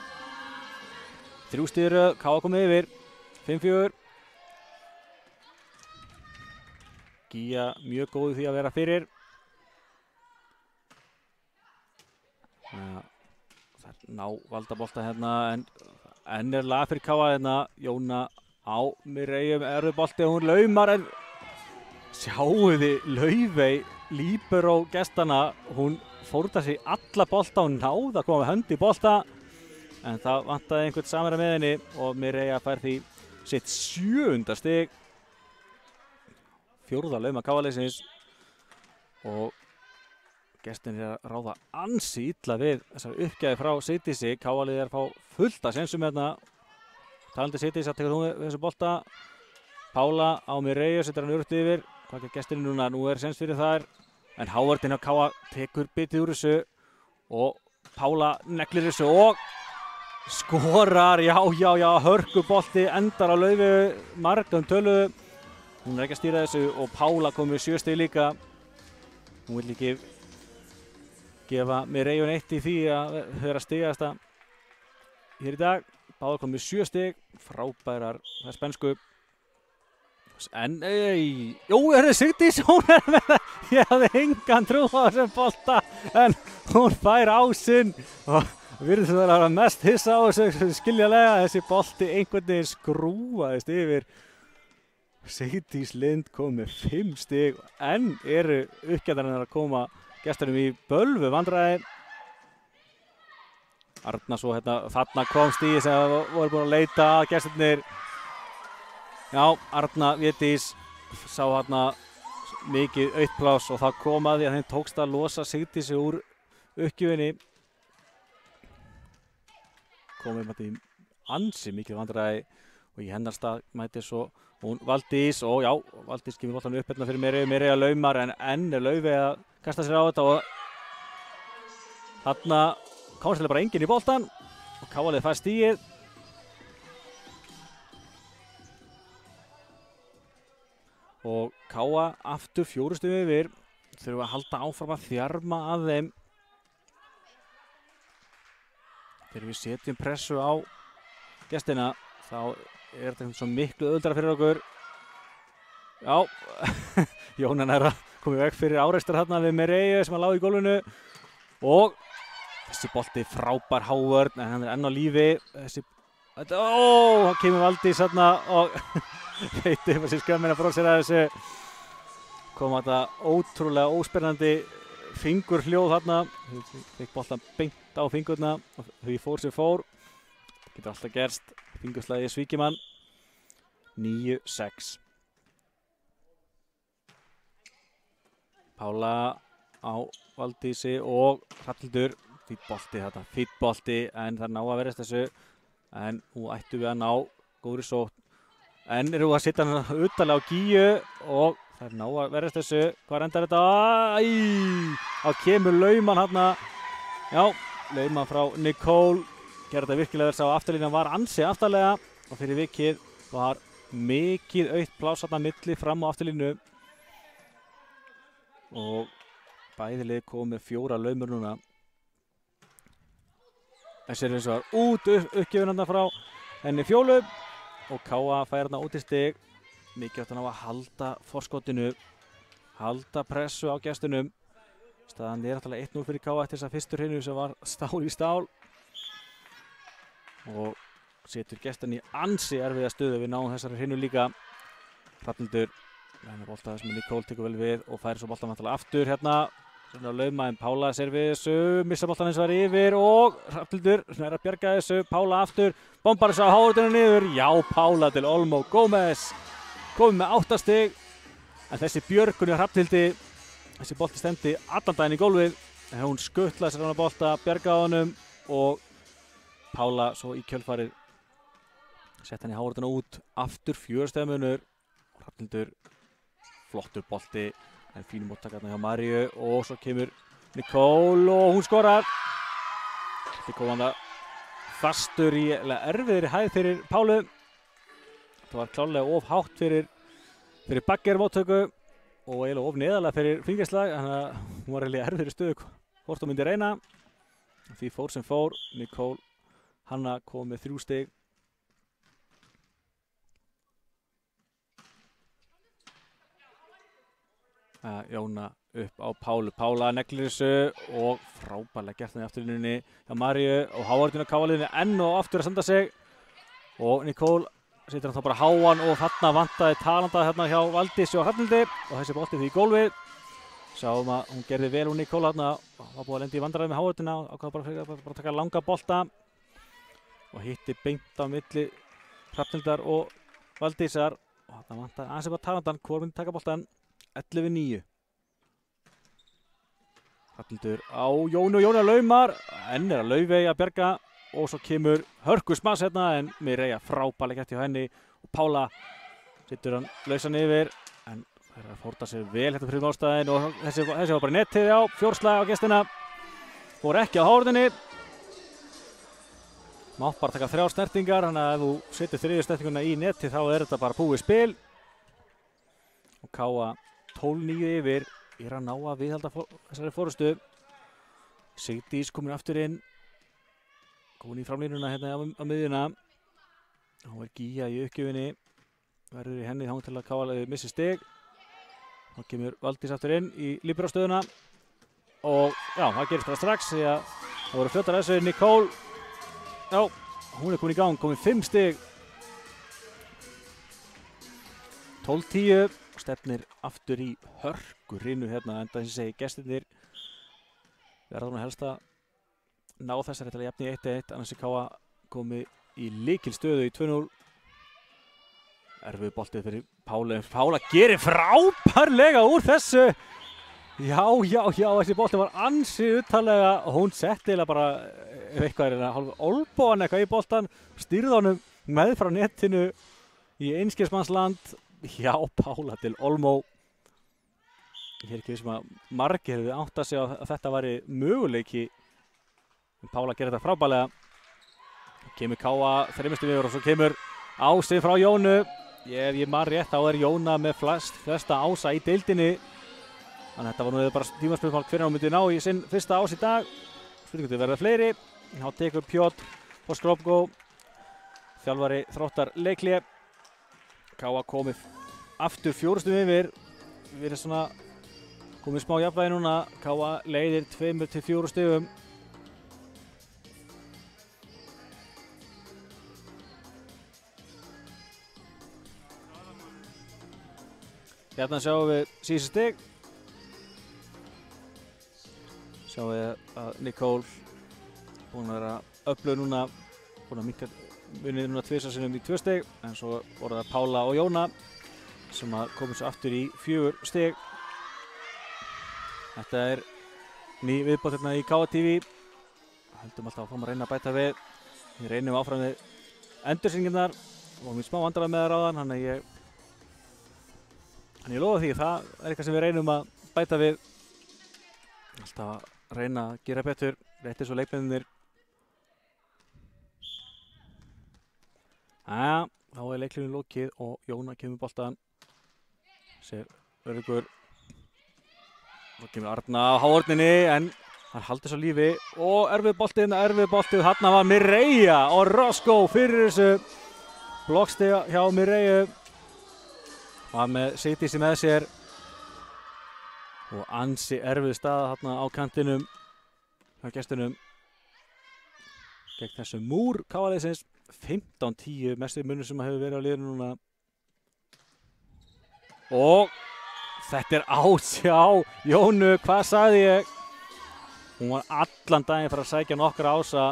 3 stig í röð, Káa komið yfir 5-4. Gíja mjög góð í því að vera fyrir ná valdabolta hérna en er lag fyrir Káa hérna Jóna á Mirey erfiðbolti og hún laumar en sjáuði Laufey líbero gestana hún fórnar sig alla bolta og náði að koma með hönd í bolta en það vantaði einhvern samherja með henni og Mirey fær því sitt 7. stig 4. lauma Káa-liðsins og gestin er að ráða ansi illa við þessar uppgæði frá Sigdísi. Káa-liðið er að fá fullt að sensum hérna. Talandi Sigdís að tekur hún þessu bolta. Pála á Mirey setur hann örut yfir. Hvað er gestin núna? Nú er sens fyrir þær. En Hávarðin á Káa tekur bitið úr þessu og Pála neglir þessu og skorar. Já, hörkubolti endar á Laufey margum töluðu. Hún er ekki að stýra þessu og Pála komið 7 stig líka. Hún vill ekki gefa Mirey eitt í því að vera stigasta hér í dag. Báðar komið 7 stig, frábærar þess spensku. En, er það Sigdís, hún er með það. Ég hafði engan trú á þessum bolta, en hún fær á sinn. Og virðist það að vera mest hissa á þessu skiljanlega. Þessi bolti einhvern veginn skrúaðist yfir. Sigdís Lind kom með 5 stig, en eru uppgæðarinn að koma gestunum í bölvu vandræði. Arna svo hérna, þarna kom stíði sem voru búin að leita að gestirnir. Já, Arna Védís sá hérna mikið auðpláss og það kom að því að þeim tókst að losa Sigdísi úr uppgjöfinni. Komum við í ansi mikið vandræði og í hennar stað mæti svo hún Valdís og já, Valdís kemur boltanum upp hérna fyrir Mirey að laumar en enn er Laufey að kasta sér á þetta og þarna komst bara enginn í boltan og Káa-liðið fær stigið. Og Káa aftur 4 stigum yfir, þurfum að halda áfram að þjarma að þeim. Þegar við setjum pressu á gestina þá er þetta svo miklu auðveldara fyrir okkur. Já, Jónan er að koma í veg fyrir árekstur hérna við Mirey sem að lága í gólfinu og Þessi bolti frábær Hávörn en hann enn á lífi. Hann kemur Valdís þarna og veit upp að sér skömmina bróðsir að þessu. Kom þetta ótrúlega óspennandi fingurhljóð þarna. Fikk boltan beint á fingurna og því fór sem fór. Það getur alltaf gerst. Fingurslagið Svíkimann. 9-6. Pála á Valdísi og Hrafnhildur. Fýtt bolti þetta, fýtt bolti en það ná að verðast þessu. En nú ættum við að ná góðri sótt. En eru að setja hann utalega á Gíu og það ná að verðast þessu. Hvað endar þetta? Þá kemur Laumann hérna. Já, Laumann frá Nicole. Gerði þetta virkilega vel, sá afturlínan var ansi aftarlega og fyrir vikið var mikið autt pláss þarna milli fram á afturlínu. Og bæði lið kom með 4 laumur núna. Þessi er eins og var út uppgefin hérna frá henni Fjólu og Káa fær hérna út í stig. Mikið átt hann á að halda forskotinu, halda pressu á gestunum. Staðan er alltaf 1-0 fyrir Káa eftir þessa fyrstu hreinu sem var stál í stál. Og setur gestan í ansi erfiða stöðu. Við náum þessari hreinu líka. Hrafnhildur, hérna bolta sem Nicole tekur vel við og færi svo boltan vantilega aftur hérna. Svona lauma en Pála sér við þessu, missa boltan eins og var yfir og Hrafnhildur er að bjarga þessu. Pála aftur, bombar þessu á Hávörðinu niður. Já, Pála til Olmo Gómez. Komið með 8 stig. En þessi björgun í Hrafnhildi, þessi bolti stemdi allan daginn í gólfið. En hún skuttlaði sér hann að bolta, bjargaði honum og Pála svo í kjölfarið sett hann í Hávörðinu út. Aftur 4 stiga munur. Hrafnhildur, flottur bolti. En fínum móttakarna hjá Maríu og svo kemur Nicole og hún skorar. Þetta kom hann fastur í erfiðri hæð fyrir Pálu. Það var klárlega of hátt fyrir bagger móttöku og eiginlega of neðarlega fyrir fingerslag. Þannig að hún var eiginlega erfiðri stöðu hvort hún myndi reyna. Því fór sem fór. Nicole, Hanna kom með 3 stig. Jóna upp á Pálu. Pála neglir þessu og frábærlega gert hann í afturlínunni hjá Maríu og Hávörðinu á Káaliðinu enn og aftur að senda sig og Nicole setur hann þá bara háan og þarna vantaði talanda hérna hjá Valdísi og Hrafnhildi og þessi bolti því í gólfið. Sáum að hún gerði vel úr Nicole hérna og var búið að lenda í vandræði með Hávörðina og ákvað bara að taka langa bolta og hitti beint á milli Hrafnhildar og Valdísar og þarna vantaði aðeins bara talandan, hvor myndi taka boltan. 11-9. Hrafnhildur á Jónu og Jónu að laumar. Enn er að Laufey að bjarga og svo kemur hörku smass hérna en Mireia frábærlega gert hjá henni og Pála setur hann lausan yfir en það er að fórta sér vel hérna fyrir málstæðin og þessi var bara nettið á fjórslag á gestina. Fór ekki á Hávörðinni. Mátt bara taka 3 snertingar þannig að ef þú setur 3. snertinguna í nettið þá er þetta bara búið spil. Og Káa 12-9 yfir er að ná að viðhalda þessari fórustu. Sigdís komin aftur inn. Komin í framlínuna hérna á miðjuna. Hún er Gíja í uppgjöfinni. Verður í henni þá til að Káa missi stig. Þá kemur Valdís aftur inn í líbérastöðuna. Og já, það gerist bara strax því að það voru fljótar þessu. Nicole. Já, hún er komin í gang, komin 5 stig. 12-10. Stefnir aftur í hörku hrinu hérna enda þess að segi gestirnir verða nú helst að ná þessari til að jafna í 1-1 annars er Káa komið í lykil stöðu í 2-0. Erfið boltið fyrir Pálu. Pála gerir frábærlega úr þessu. Já, þessi bolti var ansi uttalega og hún setti eiginlega bara eitthvað hálf olbóan eitthvað í boltan, stýrði honum með frá netinu í einskismannsland. Já, Pála til Olmo. Ég er ekki vissum að margir hefði átt að segja að þetta væri möguleiki. En Pála gerir þetta frábærlega. Kemur Káa 3 stigum yfir og svo kemur ásinn frá Jónu. Ef ég man rétt þá er Jóna með flesta ása í deildinni. Þannig að þetta var nú bara tímaspurningmál hvernig hún myndi ná í sinn fyrsta ás í dag. Spurningu verða fleiri. Þá tekur Pjotr Poskropko, þjálfari Þróttar Leikli. Káa komið aftur 4 stigum yfir. Við erum svona komið smá jafnvægi núna. Káa leiðir 2 til 4 stigum. Hérna sjáum við síðustu stig. Sjáum við að Nicole búin að vera öflug núna, búin að minnka unnið núna 2 sinnum í 2 stig, en svo voru það Pála og Jóna sem að komið svo aftur í 4 stig. Þetta er ný viðbót hérna í KTV. Höldum alltaf áfram að reyna að bæta við. Við reynum áfram við endursýningarnar og mér smá vandræði með það ráðan, þannig ég lofa því, það er eitthvað sem við reynum að bæta við. Alltaf að reyna að gera betur, rétt eins og leikmennirnir. Þá er leiklunum lokið og Jóna kemur boltan. Sér öruggur. Þá kemur Arna á háorninni, en hann haldi svo lífi og erfið boltið. Þarna var Mireia og Roscoe fyrir þessu blokkstiga hjá Mireiu. Var með Sigdísi með sér og ansi erfið staða þarna á kantinum hjá gestunum gegn þessu múr KA-liðsins. 15-10 mestu munur sem hefur verið á liðinu núna. Og þetta er ásjá Jónu, hvað sagði ég? Hún var allan daginn fyrir að sækja nokkra ása.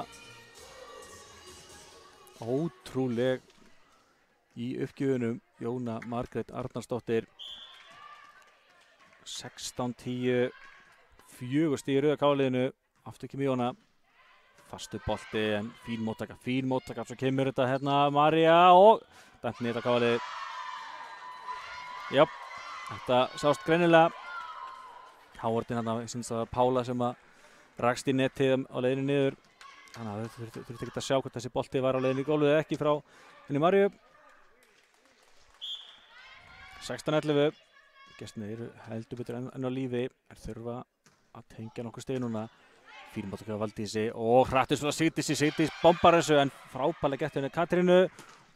Ótrúleg í uppgjöfunum. Jóna Margrét Arnarsdóttir. 16-10, 4 stig í rauða KA-liðinu. Aftur kemur Jóna. Fastu bolti, en fín móttaka. Svo kemur þetta hérna María og dæmt niður á KA-liði. Jáp, þetta sást greinilega. Háortin hérna, ég syns að það var Pála sem að rakst í netið á leiðinu niður. Þannig að þau þurfti ekki að sjá hvort þessi bolti var á leiðinu í gólfið eða ekki frá henni Maríu. 16-11. Gestirnir eru heldur betur enn á lífi. Þurfa að tengja nokkur stig núna. Fín móttaka á Valdísi og hrættur svona Sigdís bombar þessu, en frábærlega gert henni Katrínu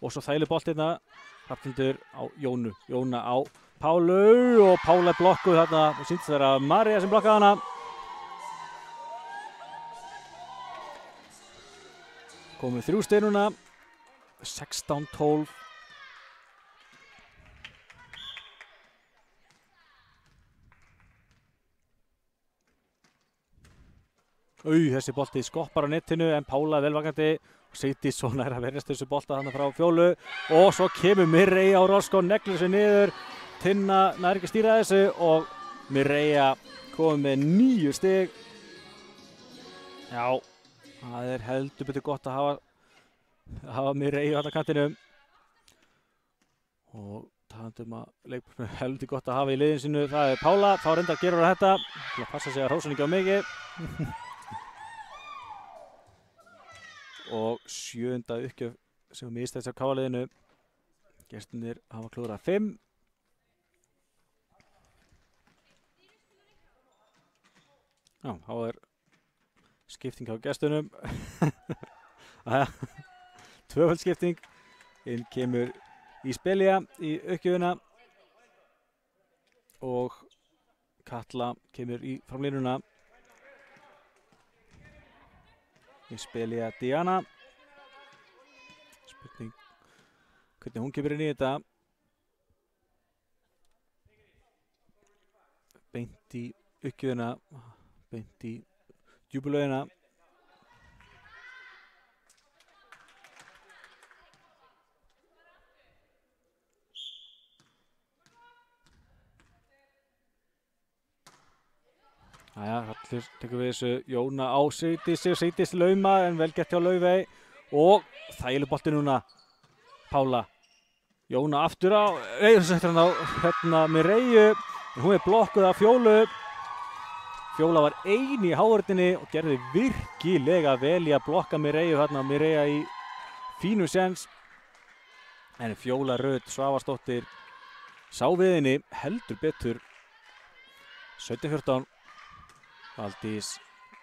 og svo þægileg bolti hérna. Hrafnhildur á Jónu. Jóna á Pálu og Pála er blokkuð þarna og sýnt það að María sem blokkaði hana. Komum við 3 stig núna. 16-12. Þessi bolti skoppar á netinu, en Pála er velvakandi og Sigdís svona er að verjast þessu bolta þarna frá Fjólu og svo kemur Mireia og Roscoe, neglir þessu niður. Tinna nær ekki að stýra þessu og Mireia komið með 9 stig. Já, það er heldur betur gott að hafa Mireia á þarna kantinum og talandum að leikmennirnir heldur gott að hafa í liðinu sínu. Það er Pála, þá reyndar gerur hún þetta til að passa sig að hrósa ekki á mikið. Og 7. uppgjöf sem mistæðist á KA-liðinu. Gestirnir hafa klúðrað 5. Já, þá er skipting á gestunum. Tvöföld skipting. Inn kemur Ísbelja í uppgjöfuna og Katla kemur í framlínuna. Ísbelja Diana. Spurning hvernig hún kemur inn í þetta. Beint í uppgjöfuna, beint í djúpulaugina. Allir tekur við þessu. Jóna á Sigdís lauma, en vel gert hjá Laufey og þægileg bolti núna. Pála. Jóna aftur á hérna Mireiu. Hún er blokkuð af Fjólu. Fjóla var ein í háorðinni og gerði virkilega vel í að blokka Mireiu hérna. Mireia í fínu séns. En Fjóla Rut Svavarsdóttir sá við henni heldur betur. 17-14. Valdís,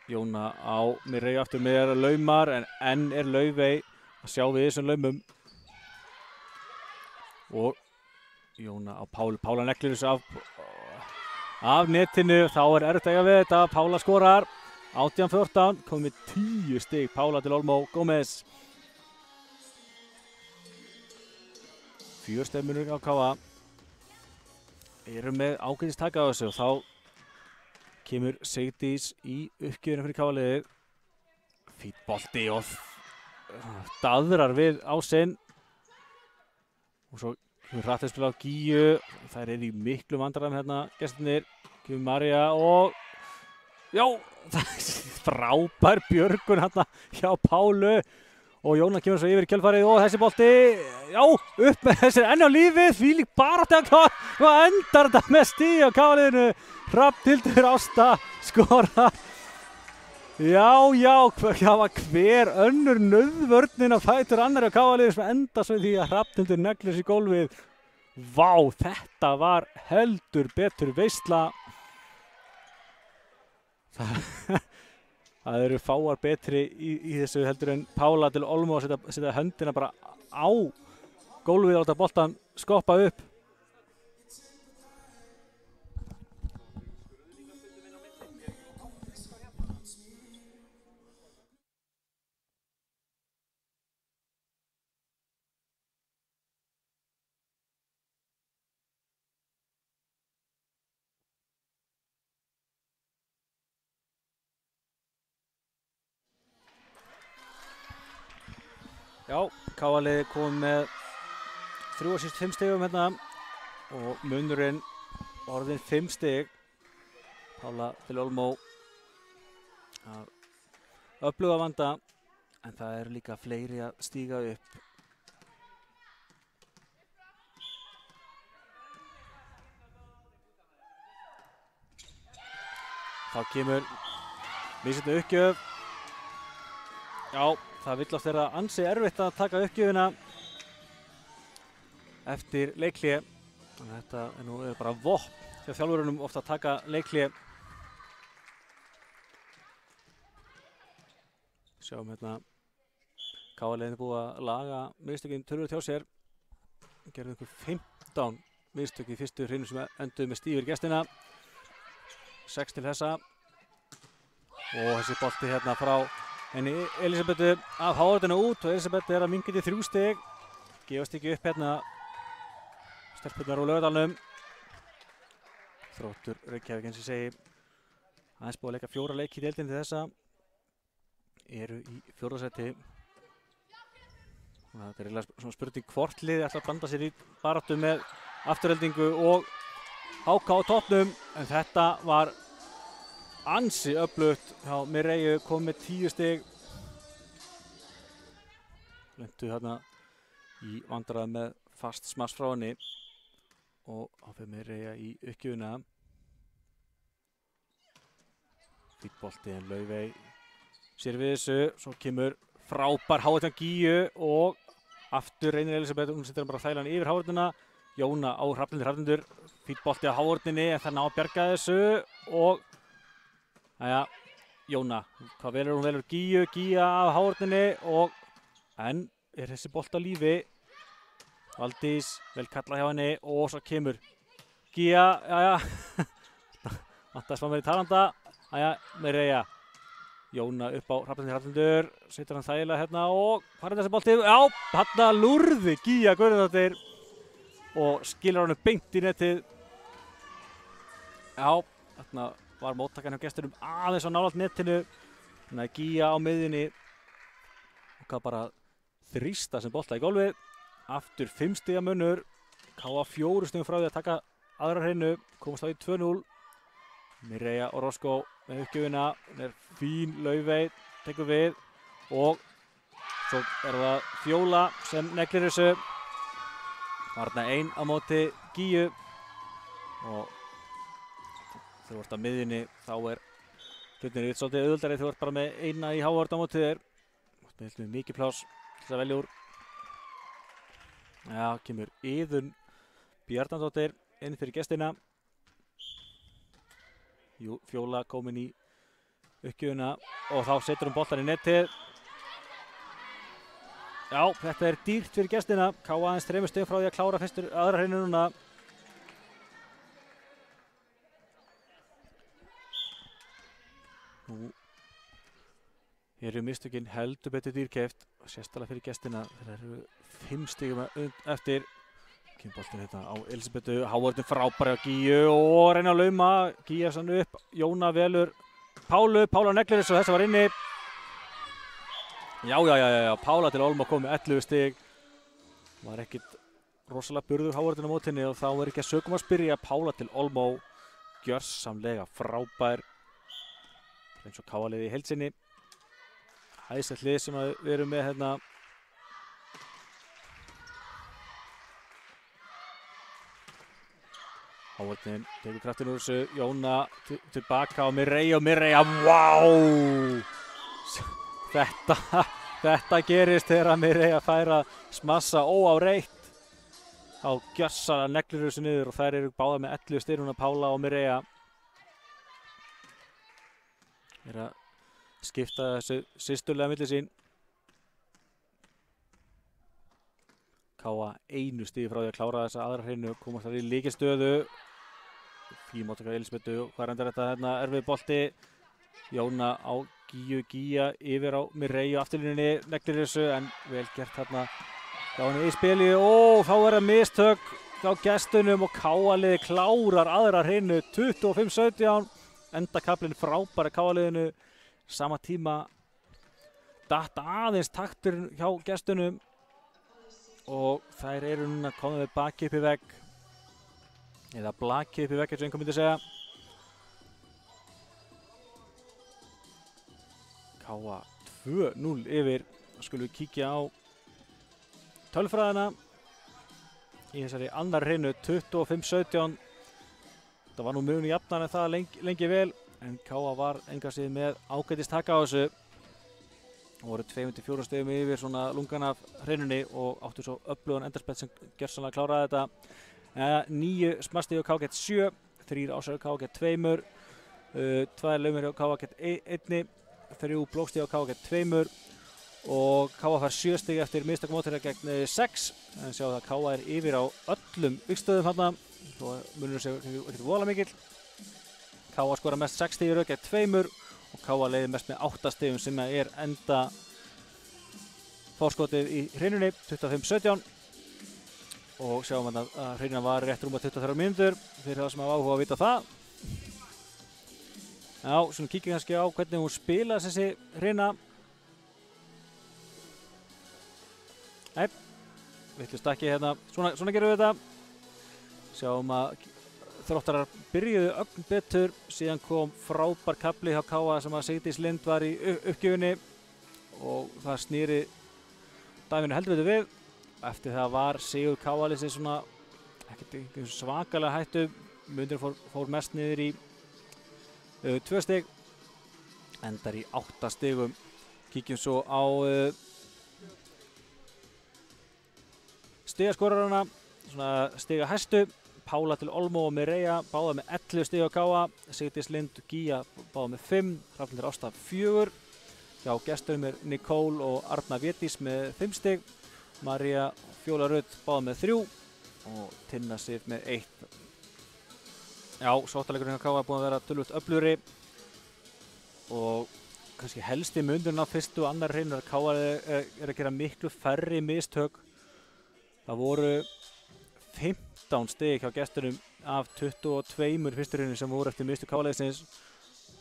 Jóna á Mireiu aftur með laumar, en enn er Laufey að sjá við þessum laumum. Og Jóna á Pálu. Pála neglir þessu af netinu. Þá er erfitt að eiga við þetta. Pála skorar. 18-14. Komið 10 stig. Pála til Olmó Gómez. 4 stig munur á KA. eru með ágætis taka á þessu og þá kemur Sigdís í uppgjöfuna fyrir KA-liðið. Fínn bolti og daðrar við ásinn. Og svo kemur hrattspil á Gíu. Þær eru í miklu vandræðum hérna, gestirnir. Kemur María og já, frábær björgun hérna hjá Pálu. Og Jóna kemur svo yfir í kjölfarið og þessi bolti, já, upp með þessi enn á lífið, þvílík barátta og endar þetta með stig á KA-liðinu. Hrafnhildur Ásta skorar. Já, hver önnur nauðvörnin á fætur annar á KA-liðinu sem enda svo því að Hrafnhildur neglir sér í gólfið. Vá, þetta var heldur betur veisla. Það eru fáar betri í þessu heldur en Pála til Olmo að setja höndina bara á gólfið og láta boltan skoppa upp. Já, KA-liðið kom með 3 assist 5 stigum hérna og munurinn orðinn 5 stig. Pála til Olmo að öfluga vanda en það eru líka fleiri að stíga upp. Þá kemur misjafn uppgjöf. Já, það vill oft vera ansi erfitt að taka uppgjöfina eftir leikhlé. Þannig að þetta er bara vopn hjá þjálfurunum ofta að taka leikhlé. Sjáum hérna, KA-liðið búið að laga mistökin töluvert hjá sér. Gerðu einhver 15 mistök í fyrstu hrinu sem enduðu með stíg fyrir gestina. 6 til þessa. Og þessi bolti hérna frá henni Elisabetu af háarðinu út og Elisabeth að minnka til 3 stig. Gefast ekki upp hérna stelpurnar úr Laugardalnum. Þróttur Reykjavík eins og ég segi. Aðeins búið að leika 4 leiki í deildinni til þessa. Eru í 4. sæti. Þetta er eiginlega svona spurning hvort liðið ætla að blanda sér í baráttu með afturheldingu og HK á toppnum. En þetta var ansi öflugt hjá Mireju, kom með 10 stig. Lentu hérna í vandræðum með fast smass frá henni og áfið Mireja í uppgjöfuna. Fínn bolti en Laufey sér við þessu, svo kemur frábær háarðin á Gíu og aftur reynir Elisabeth, hún setur hann bara þægilegan yfir háarðina. Jóna á Hrafnhildur, fínn bolti á háarðinni en það ná að bjarga þessu og jæja, Jóna, hvað velur hún? Velur Gíu, Gía af háarðinni og en er þessi bolt á lífi. Valdís, vel kallað hjá henni og svo kemur Gía, jæja, vantar smá meiri talanda, jæja, Mireja. Jóna upp á Hrafnhildur, setur hann þægilega hérna og hvað er þessi bolti? Já, hérna lúrði Gía Guðnadóttir og skilur hann beint í netið. Já, hérna var móttakan hjá gestunum aðeins á nálægt netinu. Þannig að Gía á miðjunni og hvað bara þrýsta sem bolta í gólfið. Aftur 5 stiga munur. KA 4 stigum frá því að taka aðra hreinu, komast á í 2-0. Mireja og Roscoe með uppgjöfina, hún er fín. Laufey tekur við og svo er það Fjóla sem neglir þessu. Þarna ein á móti Gíu og þegar þú ert á miðjunni þá er hlutinni vitt svolítið auðveldari þegar þú ert bara með eina í háarð á móti þér. Þú ert með mikið pláss til þess að velja úr. Já, kemur Iðunn Bjarnadóttir inn fyrir gestina. Fjóla komin í uppgjöfuna og þá setur hún boltan í netið. Já, þetta er dýrt fyrir gestina. KA aðeins 3 stigum frá því að klára fyrstur aðra hreinu núna. Nú eru mistökin heldur betur dýrkeypt og sérstaklega fyrir gestina. Það eru 5 stigum eftir. Kynboltin hérna á Elisabethu, Hávartin frábæri á Gíu og reyna að lauma, Gíja sann upp, Jóna velur Pálu, Pála neglir þessu og þessa var inni. Já, Pála til Olmo kom með 11 stig. Var ekkit rosalega burður Hávartin á mótinni og þá er ekki að sögum að spyrja. Pála til Olmo, gjörsamlega frábær. Eins og KA-liðið í heild sinni. Æðislegt lið sem við erum með hérna. Hávartin tekur kraftin úr þessu, Jóna tilbaka á Mireia, wow! Þetta gerist þegar Mireia fær að smassa óáreitt. Þá gjörsamlega neglir þessu niður og þær eru báðar með 11 stig núna, Pála og Mireia. Er að skipta þessu systurlega milli sín. KA 1 stigi frá því að klára þessa aðra hreinu, komast þar í lykilstöðu. Fín móttaka Elisabethu, hvað reyndar þetta hérna erfið bolti. Jóna á Gíu, Gíja yfir á Mireia afturlínunni, neglir þessu en vel gert hérna hjá henni í spili. Þá er það mistök á gestunum og KA-liði klárar aðra hreinu 25-17. Endakaflinn frábæri KA-liðinu. Sama tíma datt aðeins takturinn hjá gestunum og þær eru núna komið við baki upp í vegg eða blaki upp í vegg eins og einhver myndi segja. KA 2-0 yfir. Þá skulum við kíkja á tölfræðina í þessari annar hreinu 25-17. Það var nú mjög jafnar en það lengi vel en KA var enga síð með ágætist taka á þessu. Það voru 2-4 stigum yfir svona lungan af hreinunni og áttu svo öflugan endarspett sem gjörsamlega kláraði þetta. 9 smartstig á KA get 7, 3 ásar á KA get 2, 2 laumir á KA get 1, 3 blókstig á KA get 2 og KA fær 7 stig eftir mistökumótherja gegn 6. En sjá það KA er yfir á öllum viktstöðum hérna, svo munur sér ekkert voðalega mikill. KA skora mest 6 stig í röð gegn 2 og KA leiðir mest með 8 stigum sem er enda fórskotið í hreinunni 25-17 og sjáum að hreinuna var rétt rúma 23 mínútur fyrir það sem hafa áhuga að vita það. Já, svona kíkjum kannski á hvernig hún spilaði þessi hreina. Nei, vitlaust ekki hérna, svona gerum við þetta. Sjáum að Þróttarar byrjuðu ögn betur, síðan kom frábær kafli hjá KA sem að Sigdís Lind var í uppgjöfinni og það snýri dæminu heldur betur við. Eftir það var sigur KA-liðsins svona ekkert svakalega hættu, Mundurinn fór mest niður í 2 stig, endar í 8 stigum. Kíkjum svo á stigaskorarana, svona stigahæstu. Pála til Olmo og Mireia báða með 11 stig á KA, Sigdís Lind og Gíja báða með 5, Hrafnhildur Ásta 4. Hjá gestunum er Nicole og Arna Védís með 5 stig, María Fjóla Rut báða með 3 og Tinna Sif með 1. Já, sóttaleikurinn hjá KA er búinn að vera töluvert öflugri og kannski helsti munurinn á fyrstu og annar hreinu að KA er að gera miklu færri mistök. Það voru 15 stig hjá gestunum af 22 fyrstu hreinu sem voru eftir mistök KA-liðsins,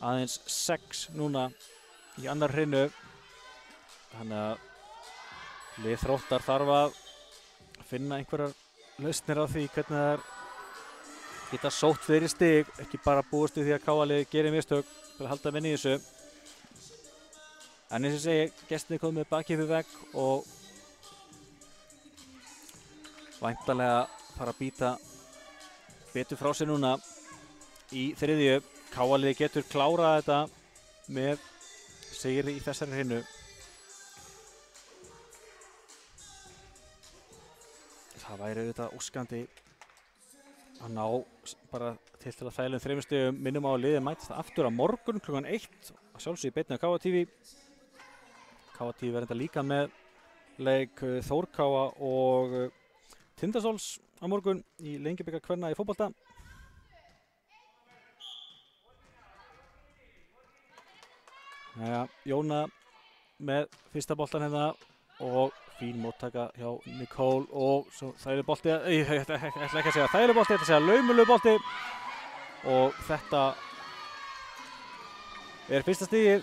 aðeins 6 núna í annar hreinu. Þannig að lið Þróttar þarf að finna einhverjar lausnir á því hvernig það geta sótt fleiri stig, ekki bara búist við því að KA-liðið gerir mistök til að halda vinni í þessu. En eins og ég segi, gestinni komið með bakið fyrir vegg og væntanlega fara að býta betur frá sér núna í þriðju. KA-liðið getur klárað þetta með sigri í þessari hreinu. Það væri auðvitað óskandi að ná bara til að þælum 3 stigum. Minnum á að liðið mætist aftur á morgun klukkan 1 að sjálfsögðu í beinni á KA TV. KA TV verður þetta líka með leik Þór KA og Tindastóls á morgun í Lengjubikar kvenna í fótbolta. Jæja, Jóna með fyrsta boltan hérna og fín móttaka hjá Nicole og svo þægileg bolti, ég ætla ekki að segja þægileg bolti, ég ætla að segja laumulegur bolti og þetta fyrsta stigið.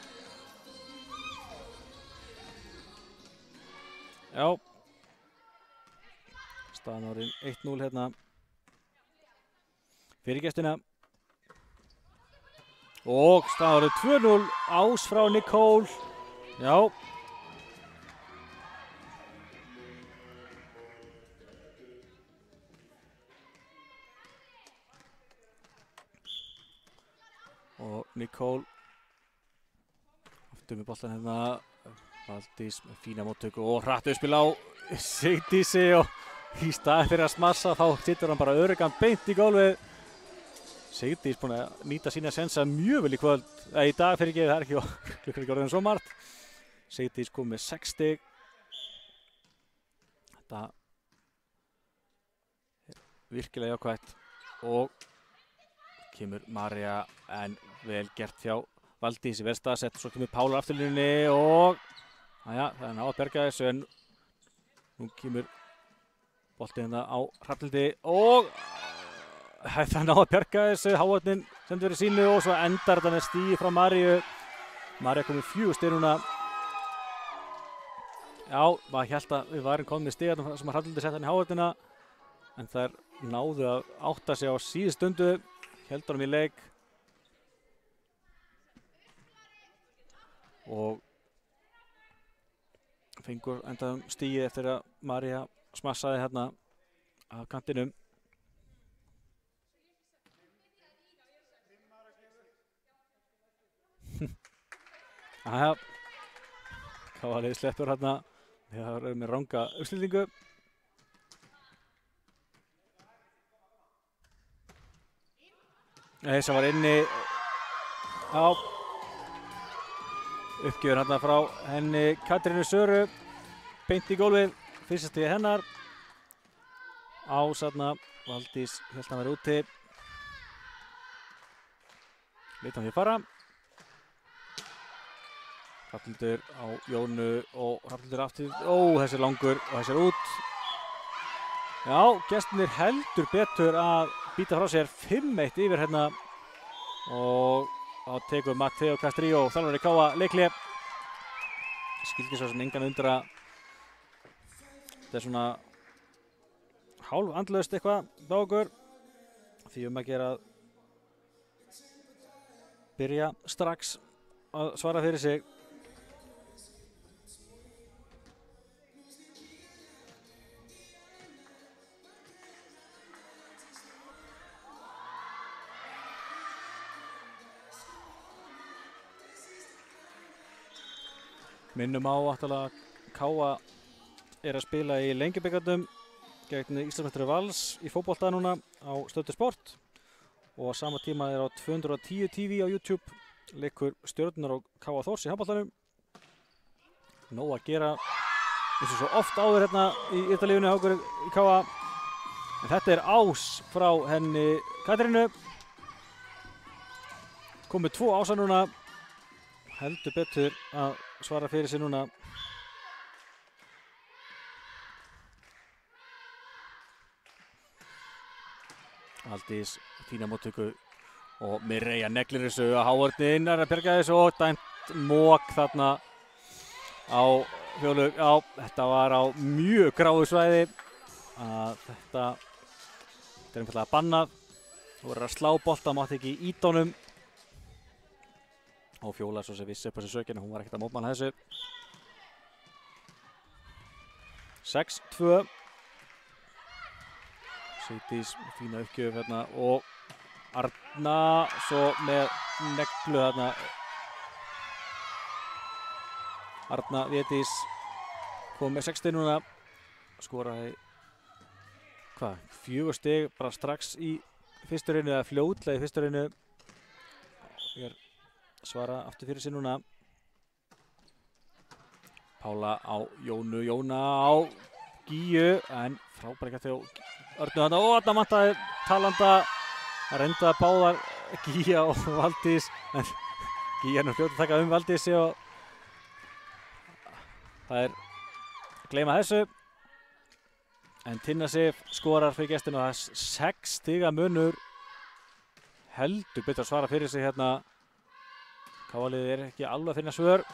Já, staðan orðin 1-0 hérna fyrir gestina og staðan orðin 2-0 ás frá Nicole. Já, og Nicole aftur með boltan hérna, Valdís með fína móttöku og hratt uppspil á Sigdísi og í staðinn fyrir að smassa þá situr hann bara öruggan beint í gólfið. Sigdís búin að nýta sína sensa mjög vel í kvöld, í dag fyrir ekki, það er ekki orðin svo margt. Sigdís kom með 6 stig. Þetta er virkilega jákvætt og kemur María en vel gert hjá Valdísi, vel staðsett, svo kemur Pála afturlínunni og það er ná að berga þessu en nú kemur boltinn hérna á Hrafnhildi og það er ná að berga þessu, hávarninn sendur verið sínu og svo endar þetta með stíi frá Maríu. María komið 4 stig núna. Já, maður hélt að við varum komið með stig sem að Hrafnhildi sett hann í hávarnina en þær náðu að átta sig á síðustu stundu, héldu honum í leik og fengur endaðum stigið eftir að María smassaði hérna af kantinum. Aja, Káalið slettur hérna, það er með ranga uppstillingu. Þess að var inni á uppgjöfur hérna frá henni Katrínu Söru, beint í gólfið, fyrsta stigið hennar. Ás hérna, Valdís hélt hann verið úti. Leit hann því fara. Hrafnhildur á Jónu og Hrafnhildur aftur. Þessi er langur og þessi er út. Já, gestirnir heldur betur að býta frá sér 5-1 yfir hérna og þá tekur Matteo Castrillo þjálfari KA leikhlé. Skildi svo sem engan undra. Þetta er svona hálf andlaust eitthvað hjá okkur. Því að gera að byrja strax að svara fyrir sig. Minnum á að KA er að spila í Lengjubikarnum gegn Íslandsmeistari Vals í fótbolta núna á Stöðvar Sport og á sama tíma er á 210 TV á YouTube leikur Stjörnunar og KA Þórs í handboltanum. Nóg að gera eins og svo oft áður hérna í Ítalíunni hjá okkur í KA. En þetta er ás frá henni Katrínu. Komið 2 ásar núna, heldur betur að svara fyrir sig núna. Valdís fína móttöku og Mireia neglir þessu að hávarninn er að berga þessu og dæmt mók þarna á fjólu. Já, þetta var á mjög gráu svæði að þetta er einfaldlega bannað. Þú verður að slá bolta, mátti ekki í ídónum. Og Fjóla svo sem vissi upp á þessu sökinu, hún var ekkert að mótmæla þessu. 6-2. Sigdís fína uppgjöf hérna og Arna svo með neglu hérna. Arna Védís kom með 6 stig núna, skoraði 4 stig bara strax í fyrstu reynu eða fljótlega í fyrstu reynu. Svara aftur fyrir sig núna. Pála á Jónu, Jóna á Gíu en frábæri ekki á Örnu þarna og þarna vantaði talanda að reynda báðar Gíja og Valdís en Gíja er nú fljótt að taka Valdísi og það er gleyma þessu. En Tinna Sif skorar fyrir gestinu og það er 6 stiga munur. Heldur betur að svara fyrir sig hérna. KA-liðið er ekki alveg að finna svör.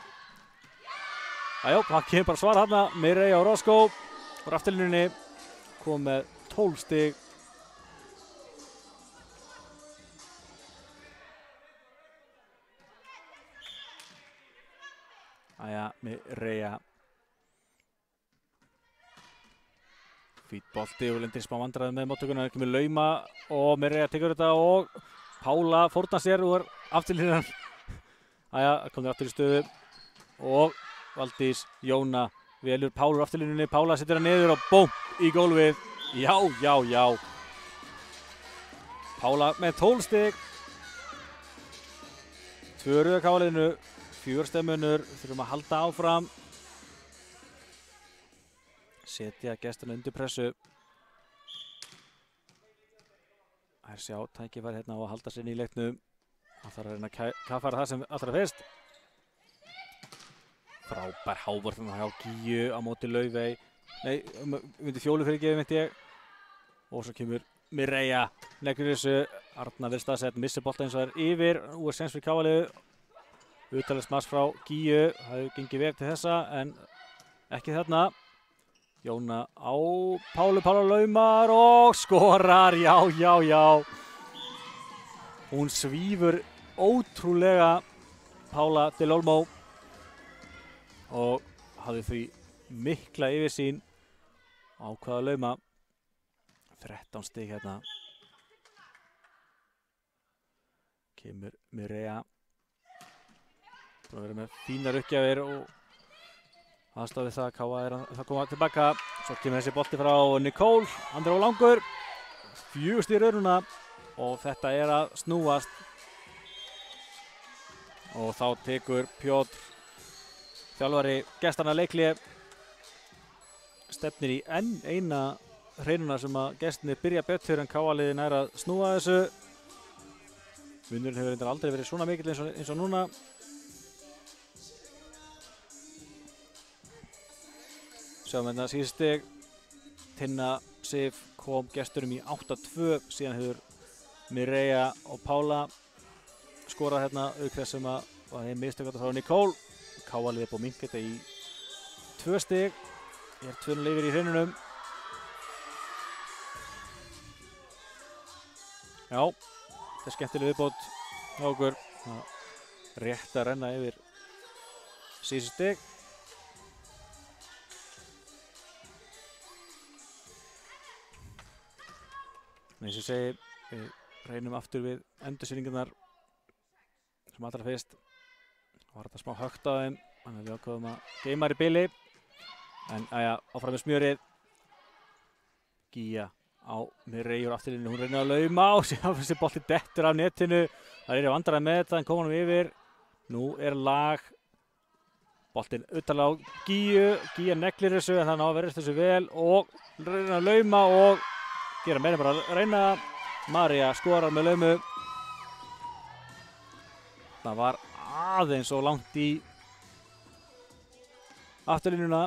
Jájá, hann kemur bara svara hérna. Mireia Orozco úr afturlínunni kom með 12 stig. Jæja, Mireia. Fýtt bolti og lendir smá vandræði með móttökuna. Það kemur lauma og Mireia tekur þetta og Pála fórnar sér úr afturlínan. Jæja, komður aftur í stöðu og Valdís Jóna velur Pálu úr afturlínunni. Pála setur hann niður og búm í gólfið. Já, já, já. Pála með 12 stig. 2 rauða KA-liðinu, 4 stiga munur. Þurfum að halda áfram. Setja gestina undir pressu. Það er sjá tækifæri hérna á að halda sér inn í leiknum. Það þarf að reyna að kaffæra það sem allra fyrst. Frábær hávörð hjá Gíu á móti Laufey. Nei, myndi Fjólu fyrirgefi myndi ég. Og svo kemur Mireia. Leggur þessu. Arna vil staðsett, missir bolta eins og er yfir. Nú er sens fyrir KA-liðið. Utalist mass frá Gíu. Það hefur gengið vel til þessa en ekki þarna. Jóna á Pálu, Pála laumar og skorar, já, já, já. Hún svífur ótrúlega Pála del Olmo og hafði því mikla yfirsýn á hvaða lauma. 13 stig hérna. Kemur Mireia. Búin að vera með fínar uppgjafir og aðstofið það að KA er að koma tilbaka. Svo kemur þessi bolti frá Nicole, Andri og langur. 4 stig í röð núna og þetta er að snúast. Og þá tekur Pjótr, þjálfari gestanna leikli, stefnir í enn eina hreinuna sem að gestinni byrja betur en KA-liðin er að snúa þessu. Munurinn hefur reyndar aldrei verið svona mikill eins og núna. Sjáum hérna síðust stig. Tinna Sif kom gesturum í 8-2. Síðan hefur Mireia og Pála skorað hérna auk þess sem að það er mistök frá Nicole. KA-liðið búið að minnka þetta í 2 stig. Ég er 2-0 yfir í hreinunum. Já, þetta er skemmtileg viðbót hjá okkur. Rétt að renna yfir síðust stig. Eins og ég segi, við reynum aftur við endursýningarnar sem allra fyrst. Það var þetta smá högt á þeim, þannig að við ákváðum að geima í bili. En áfram með smjörið. Gíja á Mireia úr afturlínu, hún reynir að lauma og síðan þessi bolti dettur af netinu. Það er í vandræði með þetta en kom hann yfir. Nú er lag. Boltinn utanlega á Gíju. Gíja neglir þessu en það ná að verðast þessu vel og reynir að lauma og gera meira bara að reyna. María skorar með laumu. Það var aðeins og langt í afturlínuna.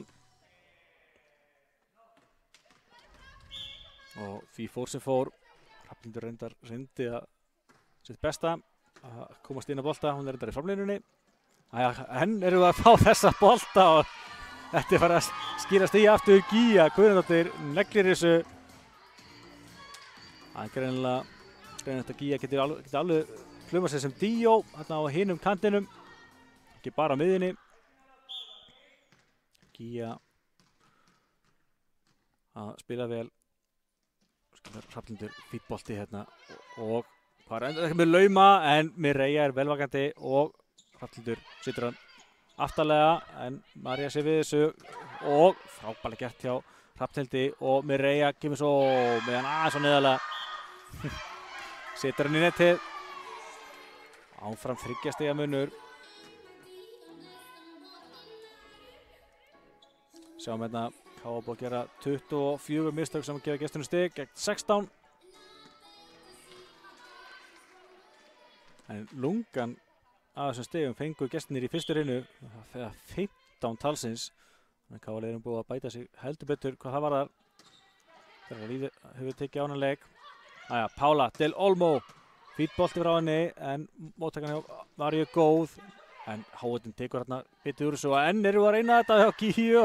Og því fór sem fór. Hrafnhildur reyndi að sitt besta að komast inn á bolta. Hún er reyndar í framlínunni. Henn erum við að fá þessa bolta og þetta er farið að skýrast í aftur. Gíja Guðnadóttir neglir þessu. Það er greinilega að Gíja geti alveg plumað sér sem Díó þarna á hinum kantinum, ekki bara á miðjunni. Gíja að spila vel. Hrafnhildur fínn bolti hérna og hvað er ekki með lauma en Mireia er velvakandi og Hrafnhildur situr hann aftarlega en María sé við þessu og frábærlega gert hjá Hrafnhildi og Mireia kemur svo með hann aðeins og neðarlega. Setur hann í netið. Áfram 3 stiga munur. Sjáum hérna KA búið að gera 24 mistök sem að gefa gestunum stig gegn 16. En lungan af þessum stigum fengu gestinir í fyrstu reynu þegar 15 talsins. En Káa-liðin búið að bæta sig heldur betur hvað það varðar. Þegar lífið hefur tekið ánan leik. Pála del Olmo. Fýtt bolti frá henni en móttakan hjá Maríu góð. En Hávarðin tekur hérna bitið úr þessu og enn eru að reyna þetta hjá Gíu.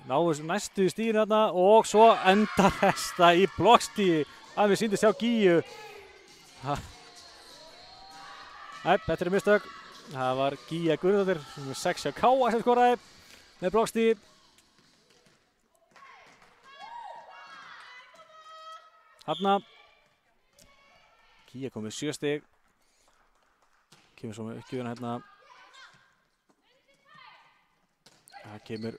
Náðu næstu í stíðin hérna og svo endar þetta í blokkstíði. Að við síndist hjá Gíu. Nei, þetta er mistök. Það var Gíja Guðnadóttir sem 6 hjá Káa sem skoraði með blokkstíði. Þarna. Gíja kom með 7 stig. Kemur svo með uppgjöfuna hérna. Það kemur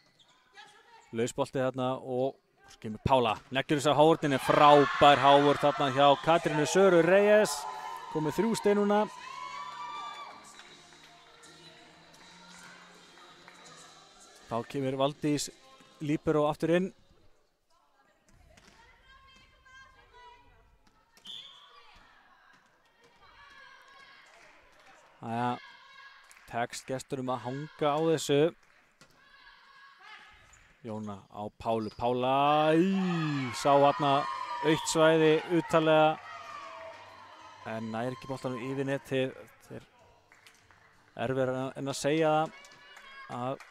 lausboltið þarna og svo kemur Pála. Neglir þess að Hávarðin er frábær Hávarð þarna hjá Katrínu Söru Reyes. Komið 3 stig núna. Þá kemur Valdís Líberó aftur inn. Tekst gesturum að hanga á þessu. Jóna á Pálu. Pála sá hérna aukt svæði uttalega en nær ekki boltanum yfir netið. Þeir erfiðara en að segja að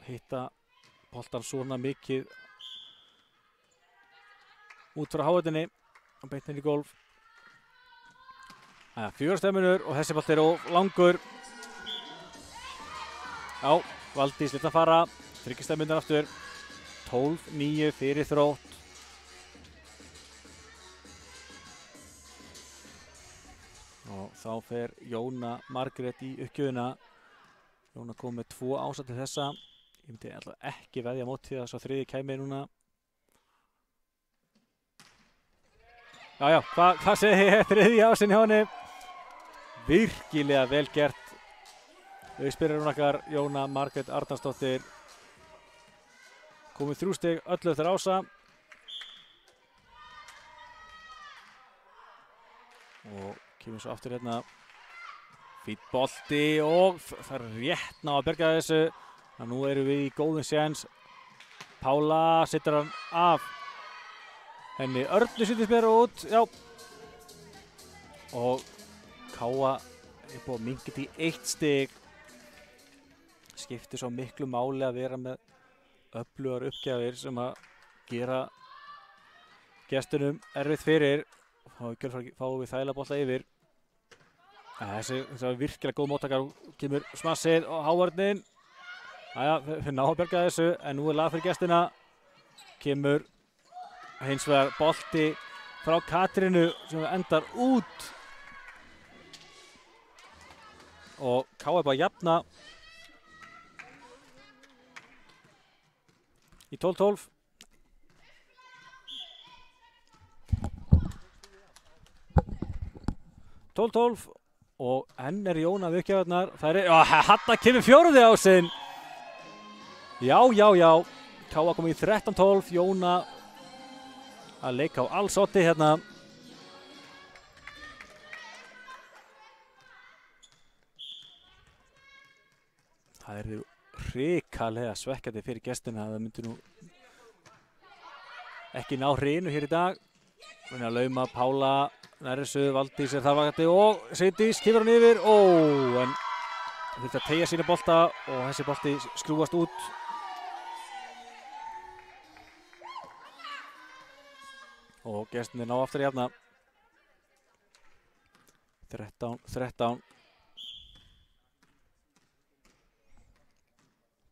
hitta boltan svona mikið út frá Hávarðinni og beint inn í gólf. 4 stegminur og þessi bolt er langur. Já, Valdís lítið að fara. 3 stegminur aftur. 12-9 fyrir Þrótt. Og þá fer Jóna Margrét í uppgjöfuna. Jóna kom með 2 ásat til þessa. Ég myndi alltaf ekki veðja móti það svo þriði kæmi núna. Já, hvað segi ég? Þriði ásinn hjá henni. Virkilega vel gert. Spyrir hún okkar Jóna Margrét Arnarsdóttir. Komið 3 stig öllu eftir ása. Og kemur svo aftur hérna. Fýtt bolti og það er rétt ná að berga þessu. Nú erum við í góðum séns. Pála setur hann af henni. Örnu sýttir spyrir út. Já. Og Káa er búið að minnka þetta í 1 stig. Skiptir svo miklu máli að vera með öflugar uppgjafir sem að gera gestunum erfitt fyrir. Fáum við þægilega bolta yfir. Þessi er virkilega góð móttakar. Kemur smassið og Hávarðin. Við ná að berga þessu en nú er lag fyrir gestina. Kemur hins vegar bolti frá Katrínu sem endar út. Og Káa er bara að jafna í 12-12. Og enn er Jóna við uppgjafarnar. Hanna kemur 4. ásinn. Já. Káa kom í 13-12. Jóna að leika á allsótti hérna. Það er hrikalega svekkjandi fyrir gestina að það myndi nú ekki ná hreinu hér í dag. Þannig að lauma Pála nær þessu, Valdís er þar vakandi og Sigdís kemur hann yfir. En þurfti að teygja sína bolta og þessi bolti skrúfast út. Og gestinni ná aftur jafna. 13-13.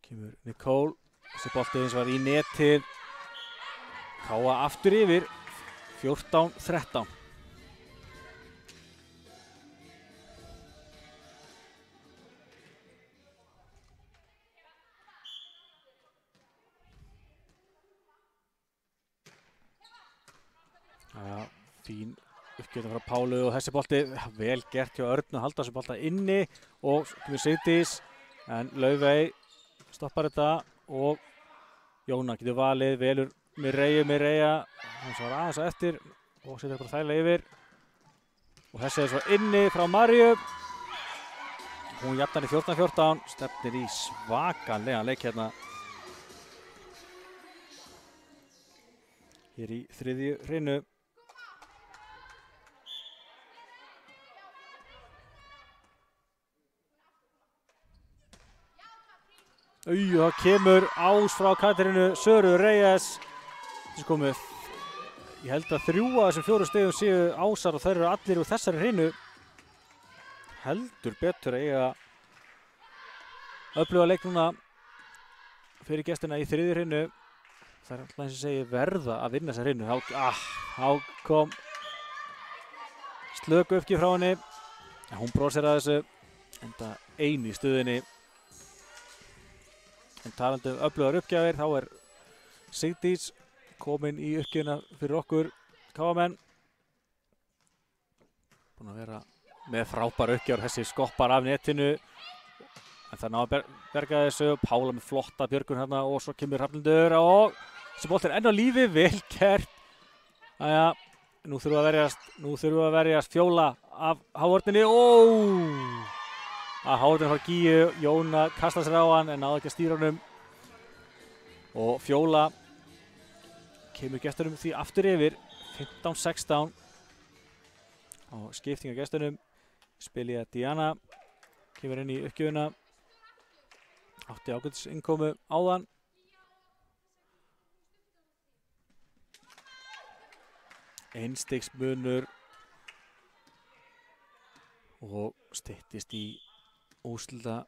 Kemur Nicole. Þessi bolti eins var í netið. Káa aftur yfir. 14-13. Fín uppgjöfn frá Pálu og þessi bolti vel gert hjá Örnu að halda þessu bolta inni og kemur Sigdís en Laufey stoppar þetta og Jóna getur valið, velur Mireia hann svarar aðeins á eftir og setur bara þægilega yfir og þessi er svo inni frá Maríu hún jafnar í 14-14, stefnir í svakalega leik hérna. Hér í þriðju hreinu. Það kemur ás frá Katrínu Söru Reyes. Þessi komið, ég held að 3 af þessum 4 stigum séu ásar og þær eru allir úr þessari hreinu. Heldur betur að eiga öfluga leik núna fyrir gestina í þriðju hreinu. Það er alltaf eins og segi verða að vinna þessa hreinu. Þá kom slöku uppgjöf frá henni. Hún brosir að þessu, enda ein í stöðinni. En talandi um öflugar uppgjafir, þá er Sigdís komin í uppgjöfina fyrir okkur KM-menn. Búin að vera með frábæra uppgjafir, þessi skoppar af netinu. En það ná að berga þessu, Pála með flotta björgun hérna og svo kemur Hrafnhildur og þessi bolt er enn á lífi, vel gert. Jæja, nú þurfum við að verjast Fjóla af hávörninni. Að hávörnin frá Gíu, Jóna kastar sér á hann en náði ekki að stýra honum. Og Fjóla kemur gestunum því aftur yfir, 15-16. Og skipting af gestunum, spilja Diana, kemur inn í uppgjöfuna. Átti ágætis innkomu áðan. Einstigsmunur og styttist í úrslita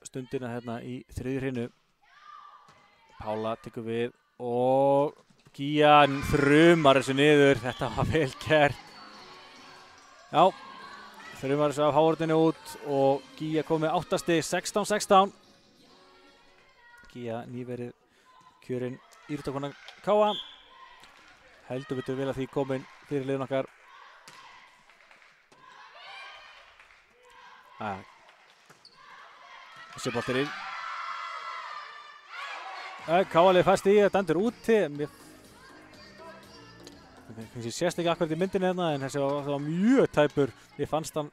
stundina hérna í þriðju hreinu. Pála tekur við og Gíja þrumar þessu niður. Þetta var vel gert. Já, þrumar þessu af hávörninni út og Gíja kom með 8 stig, 16-16. Gíja nýverið kjörinn íþróttakona KA. Heldur betur vel að því komin fyrir liðin okkar. Þessi boltir inn. KA-lið fæst í, þetta endur úti. Ég sést ekki akkurat í myndinni hérna en þessi var mjög tæpur. Ég fannst hann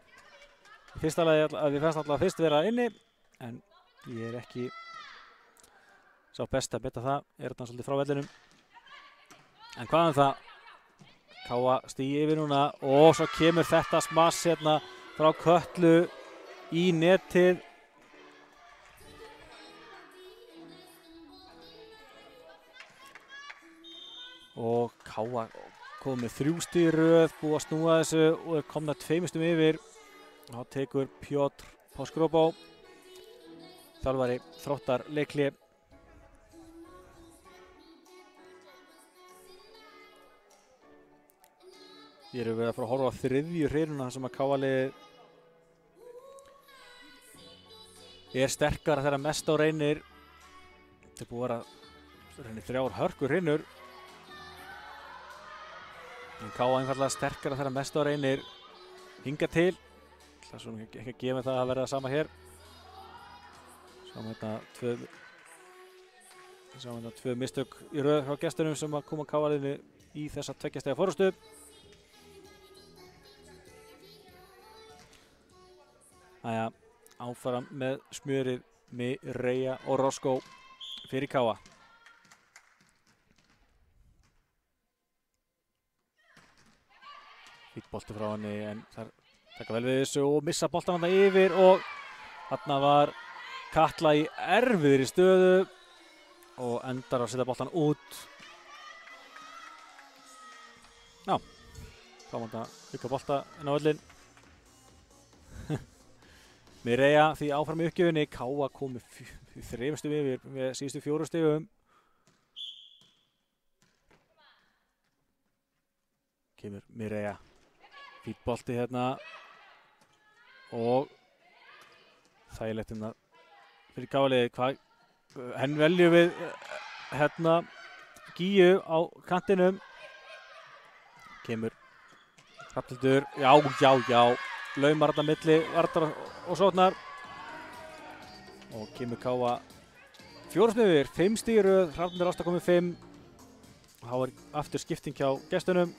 fyrst alltaf fyrst vera inni en ég er ekki sá best að betta það. Er þetta svolítið frá vellinum. En hvað það? KA stígi yfir núna og svo kemur þetta smass hérna frá Kötlu í netið. Og KA kom með 3 stig í röð, búið að snúa þessu og er komna 2 stigum yfir. Þá tekur Pjotr Poskróbó, þjálfari Þróttar Leikli. Ég er verið að fara að horfa á þriðju hreinu sem að KA-liðið er sterkara þegar mest á reynir. Þetta er búið að vera 3 hörkur hrinur. En KA einfallega sterkara þegar mest á reynir hinga til. Það er svona ekki að gefa það að verða sama hér. Sáum hérna 2 mistök í röð frá gestunum sem að koma KA-liðinu í þessa 2 stiga forystu. Æja, áfram með smjörið Mireia og Roscoe fyrir KA. Fýtt bolti frá henni en þar taka vel við þessu og missa boltan hann yfir og þarna var Katla í erfiðri stöðu og endar að setja boltan út. Já, þá var þetta auka bolta inn á völlinn. Mireia því áfram í uppgjöfinni, KA kom með 3 stigum yfir með síðustu 4 stigum. Kemur Mireia, fýtt bolti hérna og þægilegt hérna fyrir KA-liðið. Henn veljum við hérna Gíu á kantinum. Kemur Hrafnhildur, já. Laumar þarna milli Vardar og Sóknar og kemur KA 4 stigum yfir, 5 stig í röð, Hrafnhildur Ásta komið 5. Þá er aftur skipting hjá gestunum.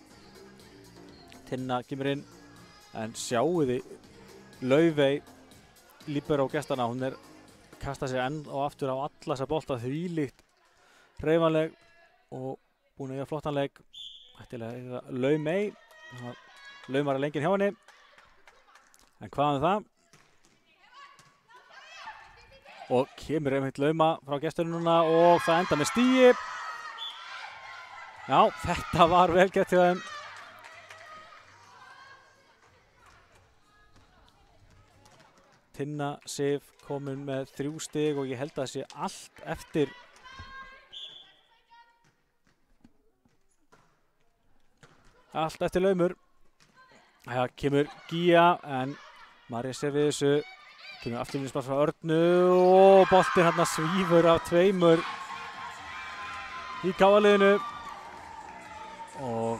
Tinna kemur inn en sjáu þið Laufey líbero gestana, hún kasta sér enn og aftur á alla þessa bolta, þvílíkt hreyfanleg og búin að eiga flottan leik. Ættilega eiga Laumey, Laumar lengin hjá henni, en hvað það? Og kemur einmitt Lauma frá gesturinn núna og það enda með stigi. Já, þetta var vel gert hjá þeim. Tinna Sif komin með 3 stig og ég held að það sé allt eftir Laumur. Það kemur Gía en Marja sér við þessu. Kemur afturlýnispass frá Örnu og boltinn hérna svífur af 2 í KA-liðinu. Og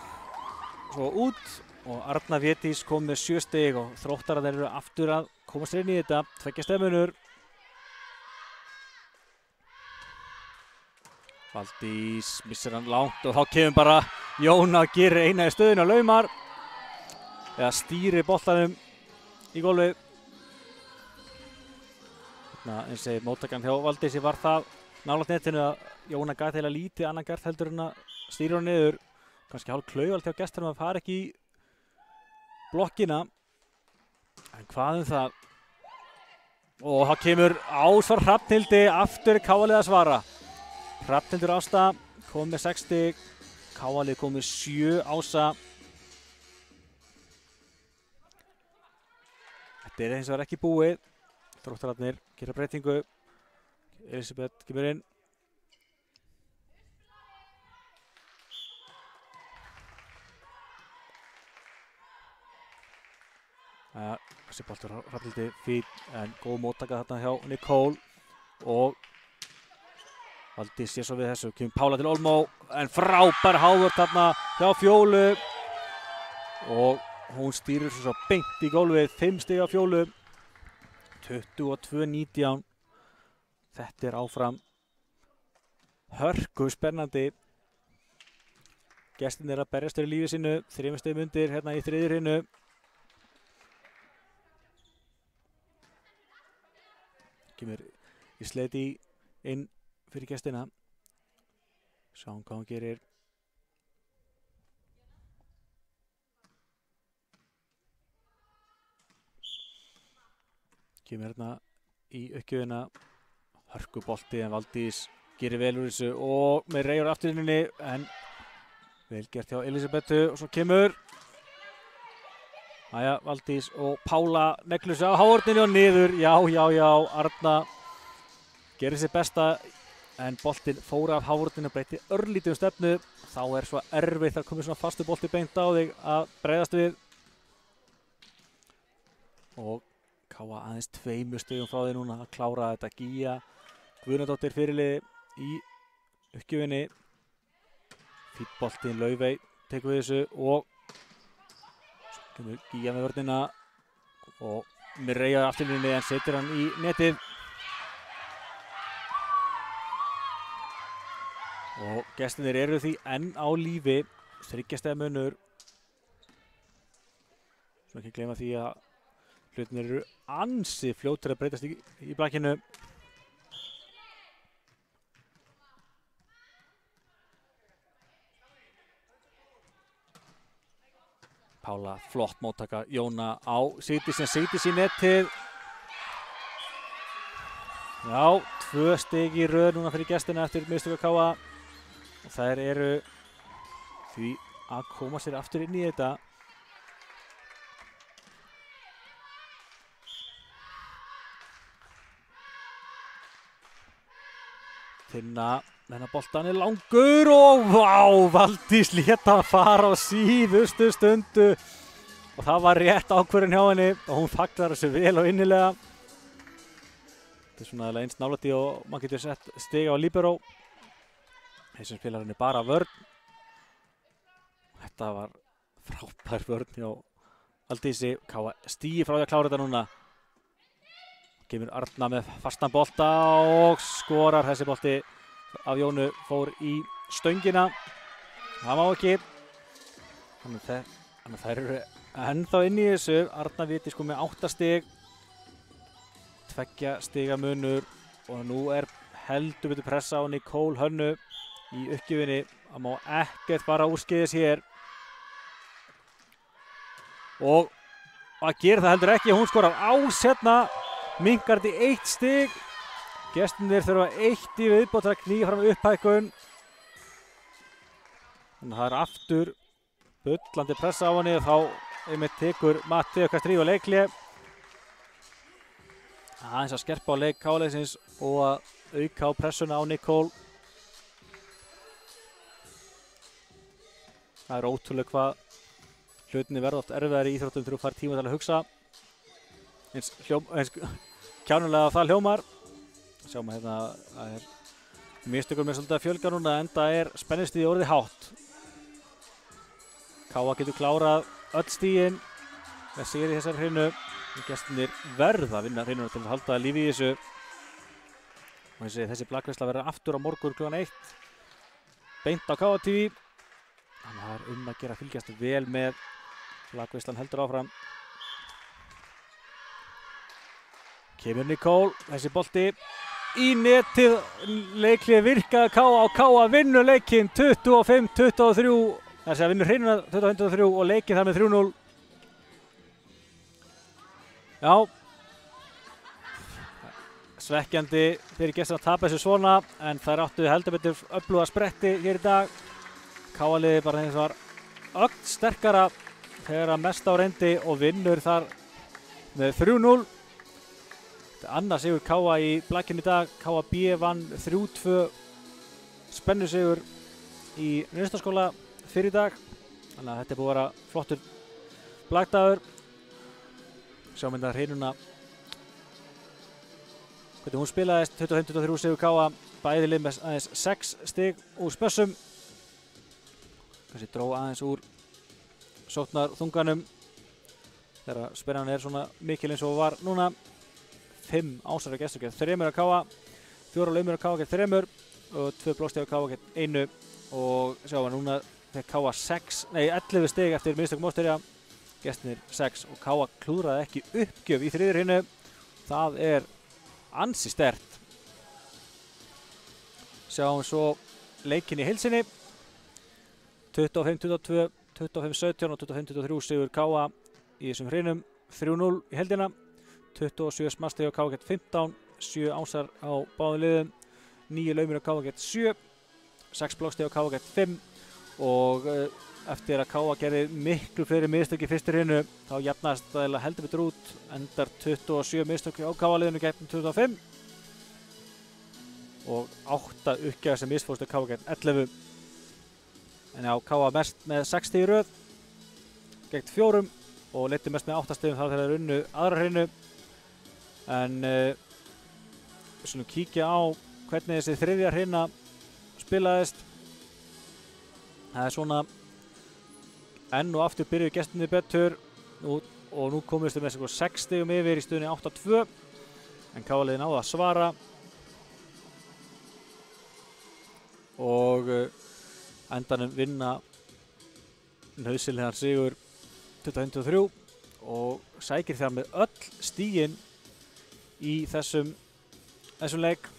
svo út og Arna Védís kom með 7 stig og Þróttarar eru aftur að koma sér inn í þetta, 2 stefnur. Valdís missir hann langt og þá kemur bara Jóna og gerir eina í stöðinu á Laumar eða stýrir boltanum í gólfið. Eins og móttakan hjá Valdísi var það nálægt netinu að Jóna gæti heila lítið annan gert heldur en að stýra hann niður. Kannski hálf klaufalt hjá gestunum að fara ekki í blokkina. En hvað það? Og það kemur Ásvar Hrafnhildi, aftur KA-lið að svara. Hrafnhildur Ásta kom með 6 stig, KA-lið kom með 7 Ása. Þetta hins vegar ekki búið. Þróttararnir gera breytingu. Elisabeth kemur inn. Þessi boltur Hrafnhildi fín en góð móttaka þarna hjá Nicole og Valdís sé svo við þessu. Kemur Pála til Olmó en frábær hávörð þarna hjá Fjólu og hún stýrir svo beint í gólfið. 5 stig á Fjólu. 22-19. Þetta áfram hörku spennandi. Gestirnir að berjast fyrir lífi sínu, 3 stigum undir hérna í 3. hinu. Kemur í sleiti inn fyrir gestina. Sjáum hvað hann gerir. Kemur hérna í uppgjöfina. Hörkubolti en Valdís gerir vel úr þessu og með Reyjar afturinninni en vel gert hjá Elisabetu og svo kemur Valdís og Pála neglir sig á hávörðinni og niður. Já, Arna gerir sér besta en boltinn fór af hávörðinni og breyti örlítið stefnu. Þá svo erfitt að koma svona fastu bolti beint á þig að breiðast við. Og KA aðeins 2 stigum frá því núna að klára þetta. Gía Guðnadóttir fyrirliði í uppgjöfinni. Fínn boltinn, Laufey tekur við þessu og svo kemur Gía með vörnina og með Reyjar afturlínunni en setur hann í netið. Og gestirnir eru því enn á lífi, 3 stiga munur. Svo ekki gleyma því að hlutinir eru ansi fljótir að breytast í blakkinu. Pála flott móttaka Jóna á Sigdís sem Sigdís í netið. Já, 2 stig í röð núna fyrir gestina eftir mistök á KA. Og þær eru því að koma sér aftur inn í þetta. Tinna, þennan boltan langur og vá, Valdís lét hann fara á síðustu stundu. Og það var rétt ákvörðun hjá henni og hún fagnar þessu vel og innilega. Þetta svona eins nálægt í og maður getur sett stig á líberó. Þessum spilar henni bara vörn. Þetta var frábær vörn hjá Valdísi. KA stígi frá því að klára þetta núna. Kemur Arna með fastan bolta og skorar. Þessi bolti af Jónu fór í stöngina. Það má ekki. Þannig að þær eru ennþá inn í þessu. Arna Védís kom með 8 stig. 2 stiga munur og nú heldur betur pressa á Nicole Hönnu í uppgjöfinni. Það má ekkert fara úrskeiðis hér. Og að gera það heldur ekki. Hún skorar ásetta. Minnkar þetta í 1 stig. Gestirnir þurfa 1 í viðbót að knýja fram upphækkun. Þannig að það aftur bullandi pressa á henni og þá einmitt tekur Matthea Castrivo leikhlé. Aðeins að skerpa á leik KA-liðsins og að auka á pressuna á Nicole. Það ótrúlega hvað hlutinni verða oft erfiðari í íþróttum þegar þú fær tíma til að hugsa. Eins kjánulega það hljómar. Sjáum að hérna það mistökum með svolítið að fjölga núna enda spennustigið orðið hátt. KA getur klárað öll stigin með sigri í þessari hreinu. Gestirnir verða að vinna hreinuna til að halda lífi í þessu. Og þessi blakveisla verður aftur á morgun kl. 1. Beint á KA TV. Þannig að það að gera að fylgjast vel með. Blakveislan heldur áfram. Kemur Nicole, þessi bolti í netið. Leiklið virkaði KA og KA vinnur leikinn 25-23. Þessi að vinnur hreinuna 25-23 og leikinn þar með 3-0. Já, svekkjandi fyrir gestina að tapa þessu svona, en þær áttu heldur betur öfluga spretti hér í dag. KA-liðið bara hins var öll sterkara þegar að mest á reyndi og vinnur þar með 3-0. Þetta er annað sigur KA í blakkinu í dag. KA B vann 3-2 spennusigur í Naustaskóla fyrir í dag. Þannig að þetta er búið að vera flottur blakkdagur. Sjáum þetta hreinuna hvernig hún spilaðist. 25-23 sigur KA, bæði lið með aðeins 6 stig úr spössum. Þessi dró aðeins úr sóknarþunganum þegar spennan svona mikil eins og var núna. 5 ásæra gestur gegn 3 af KA, 4 laumur af KA gegn 3 og 2 blóðstig af KA gegn 1 og sjáum við núna þegar KA 11 stig eftir mistök mótherja. Gestirnir 6 og KA klúðraði ekki uppgjöf í þriðju hreinu. Það ansi sterkt. Sjáum svo leikinn í heilsinni. 25-22, 25-17 og 25-23 sigur KA í þessum hreinum. 3-0 í heildina. 27 smastig á KA gegn 15, 7 ásar á báðum liðum, 9 laumur á KA gegn 7, 6 blóðstig á KA gegn 5 og eftir að KA gerði miklu fleiri mistök í fyrstu hreinu þá jafnast það heldur betur út. Endar 27 mistök á KA-liðinu gegn 25 og 8 uppgjafir sem misfórst á KA gegn 11. En já, KA mest með 6 stig í röð gegn 4 og leiddi mest með 8 stigum þar þegar þeir unnu aðra hreinu. En við skulum kíkja á hvernig þessi þriðja hreina spilaðist. Það svona enn og aftur byrjuðu gestirnir betur og nú komumst við með 6 stigum yfir í stöðunni 8-2 en KA-liðið náði að svara og endanum vinna nauðsynlegan sigur 25-23 og sækir þar með öll stigin í þessum leik.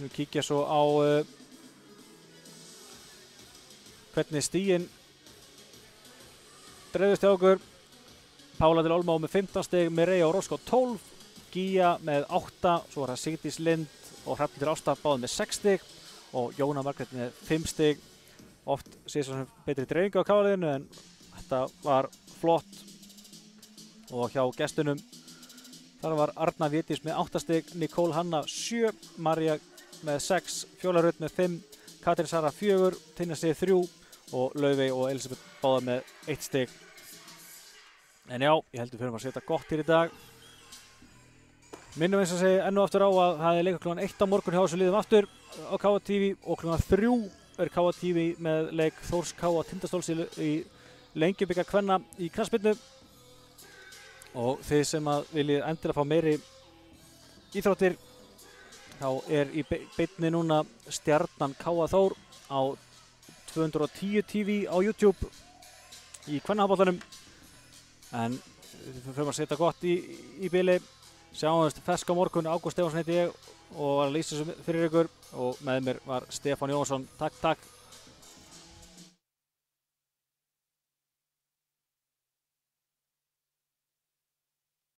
Við kíkja svo á hvernig stigin dreifðust hjá okkur. Pála til Olmá með 15 stig, Mireia og Rosco 12, Gía með 8, svo var það Sigdís Lind og Hrafnhildur Ásta báðir með 6 stig og Jóna Margrét með 5 stig. Oft séð sem betri dreifingu á KA-liðinu en þetta var flott. Og hjá gestunum þar var Arna Védís með 8 stig, Nicole Hanna 7, María með 6, Fjóla Rut með 5, Katrín Sara 4, Tinna Sif 3 og Laufey og Elisabeth báðar með 1 stig. En já, ég heldur fyrir að setja gott hér í dag. Minnum eins og segi enn og aftur á að það leikur kl. 1 á morgun hjá þessu liðum aftur á KA TV og kl. 3 KA TV með leik Þórs KA Tindastóls í Lengjubikar kvenna í knattspyrnu. Og þið sem að viljið endilega fá meiri íþróttir þá í beinni núna Stjarnan KA Þór á 210 TV á YouTube í kvennahabboltanum. En við förum að setja gott í bili. Sjáumst fesk á morgun, Ágúst Stefánsson heiti ég og var að lýsa þessu fyrir ykkur og með mér var Stefán Jónsson. Takk.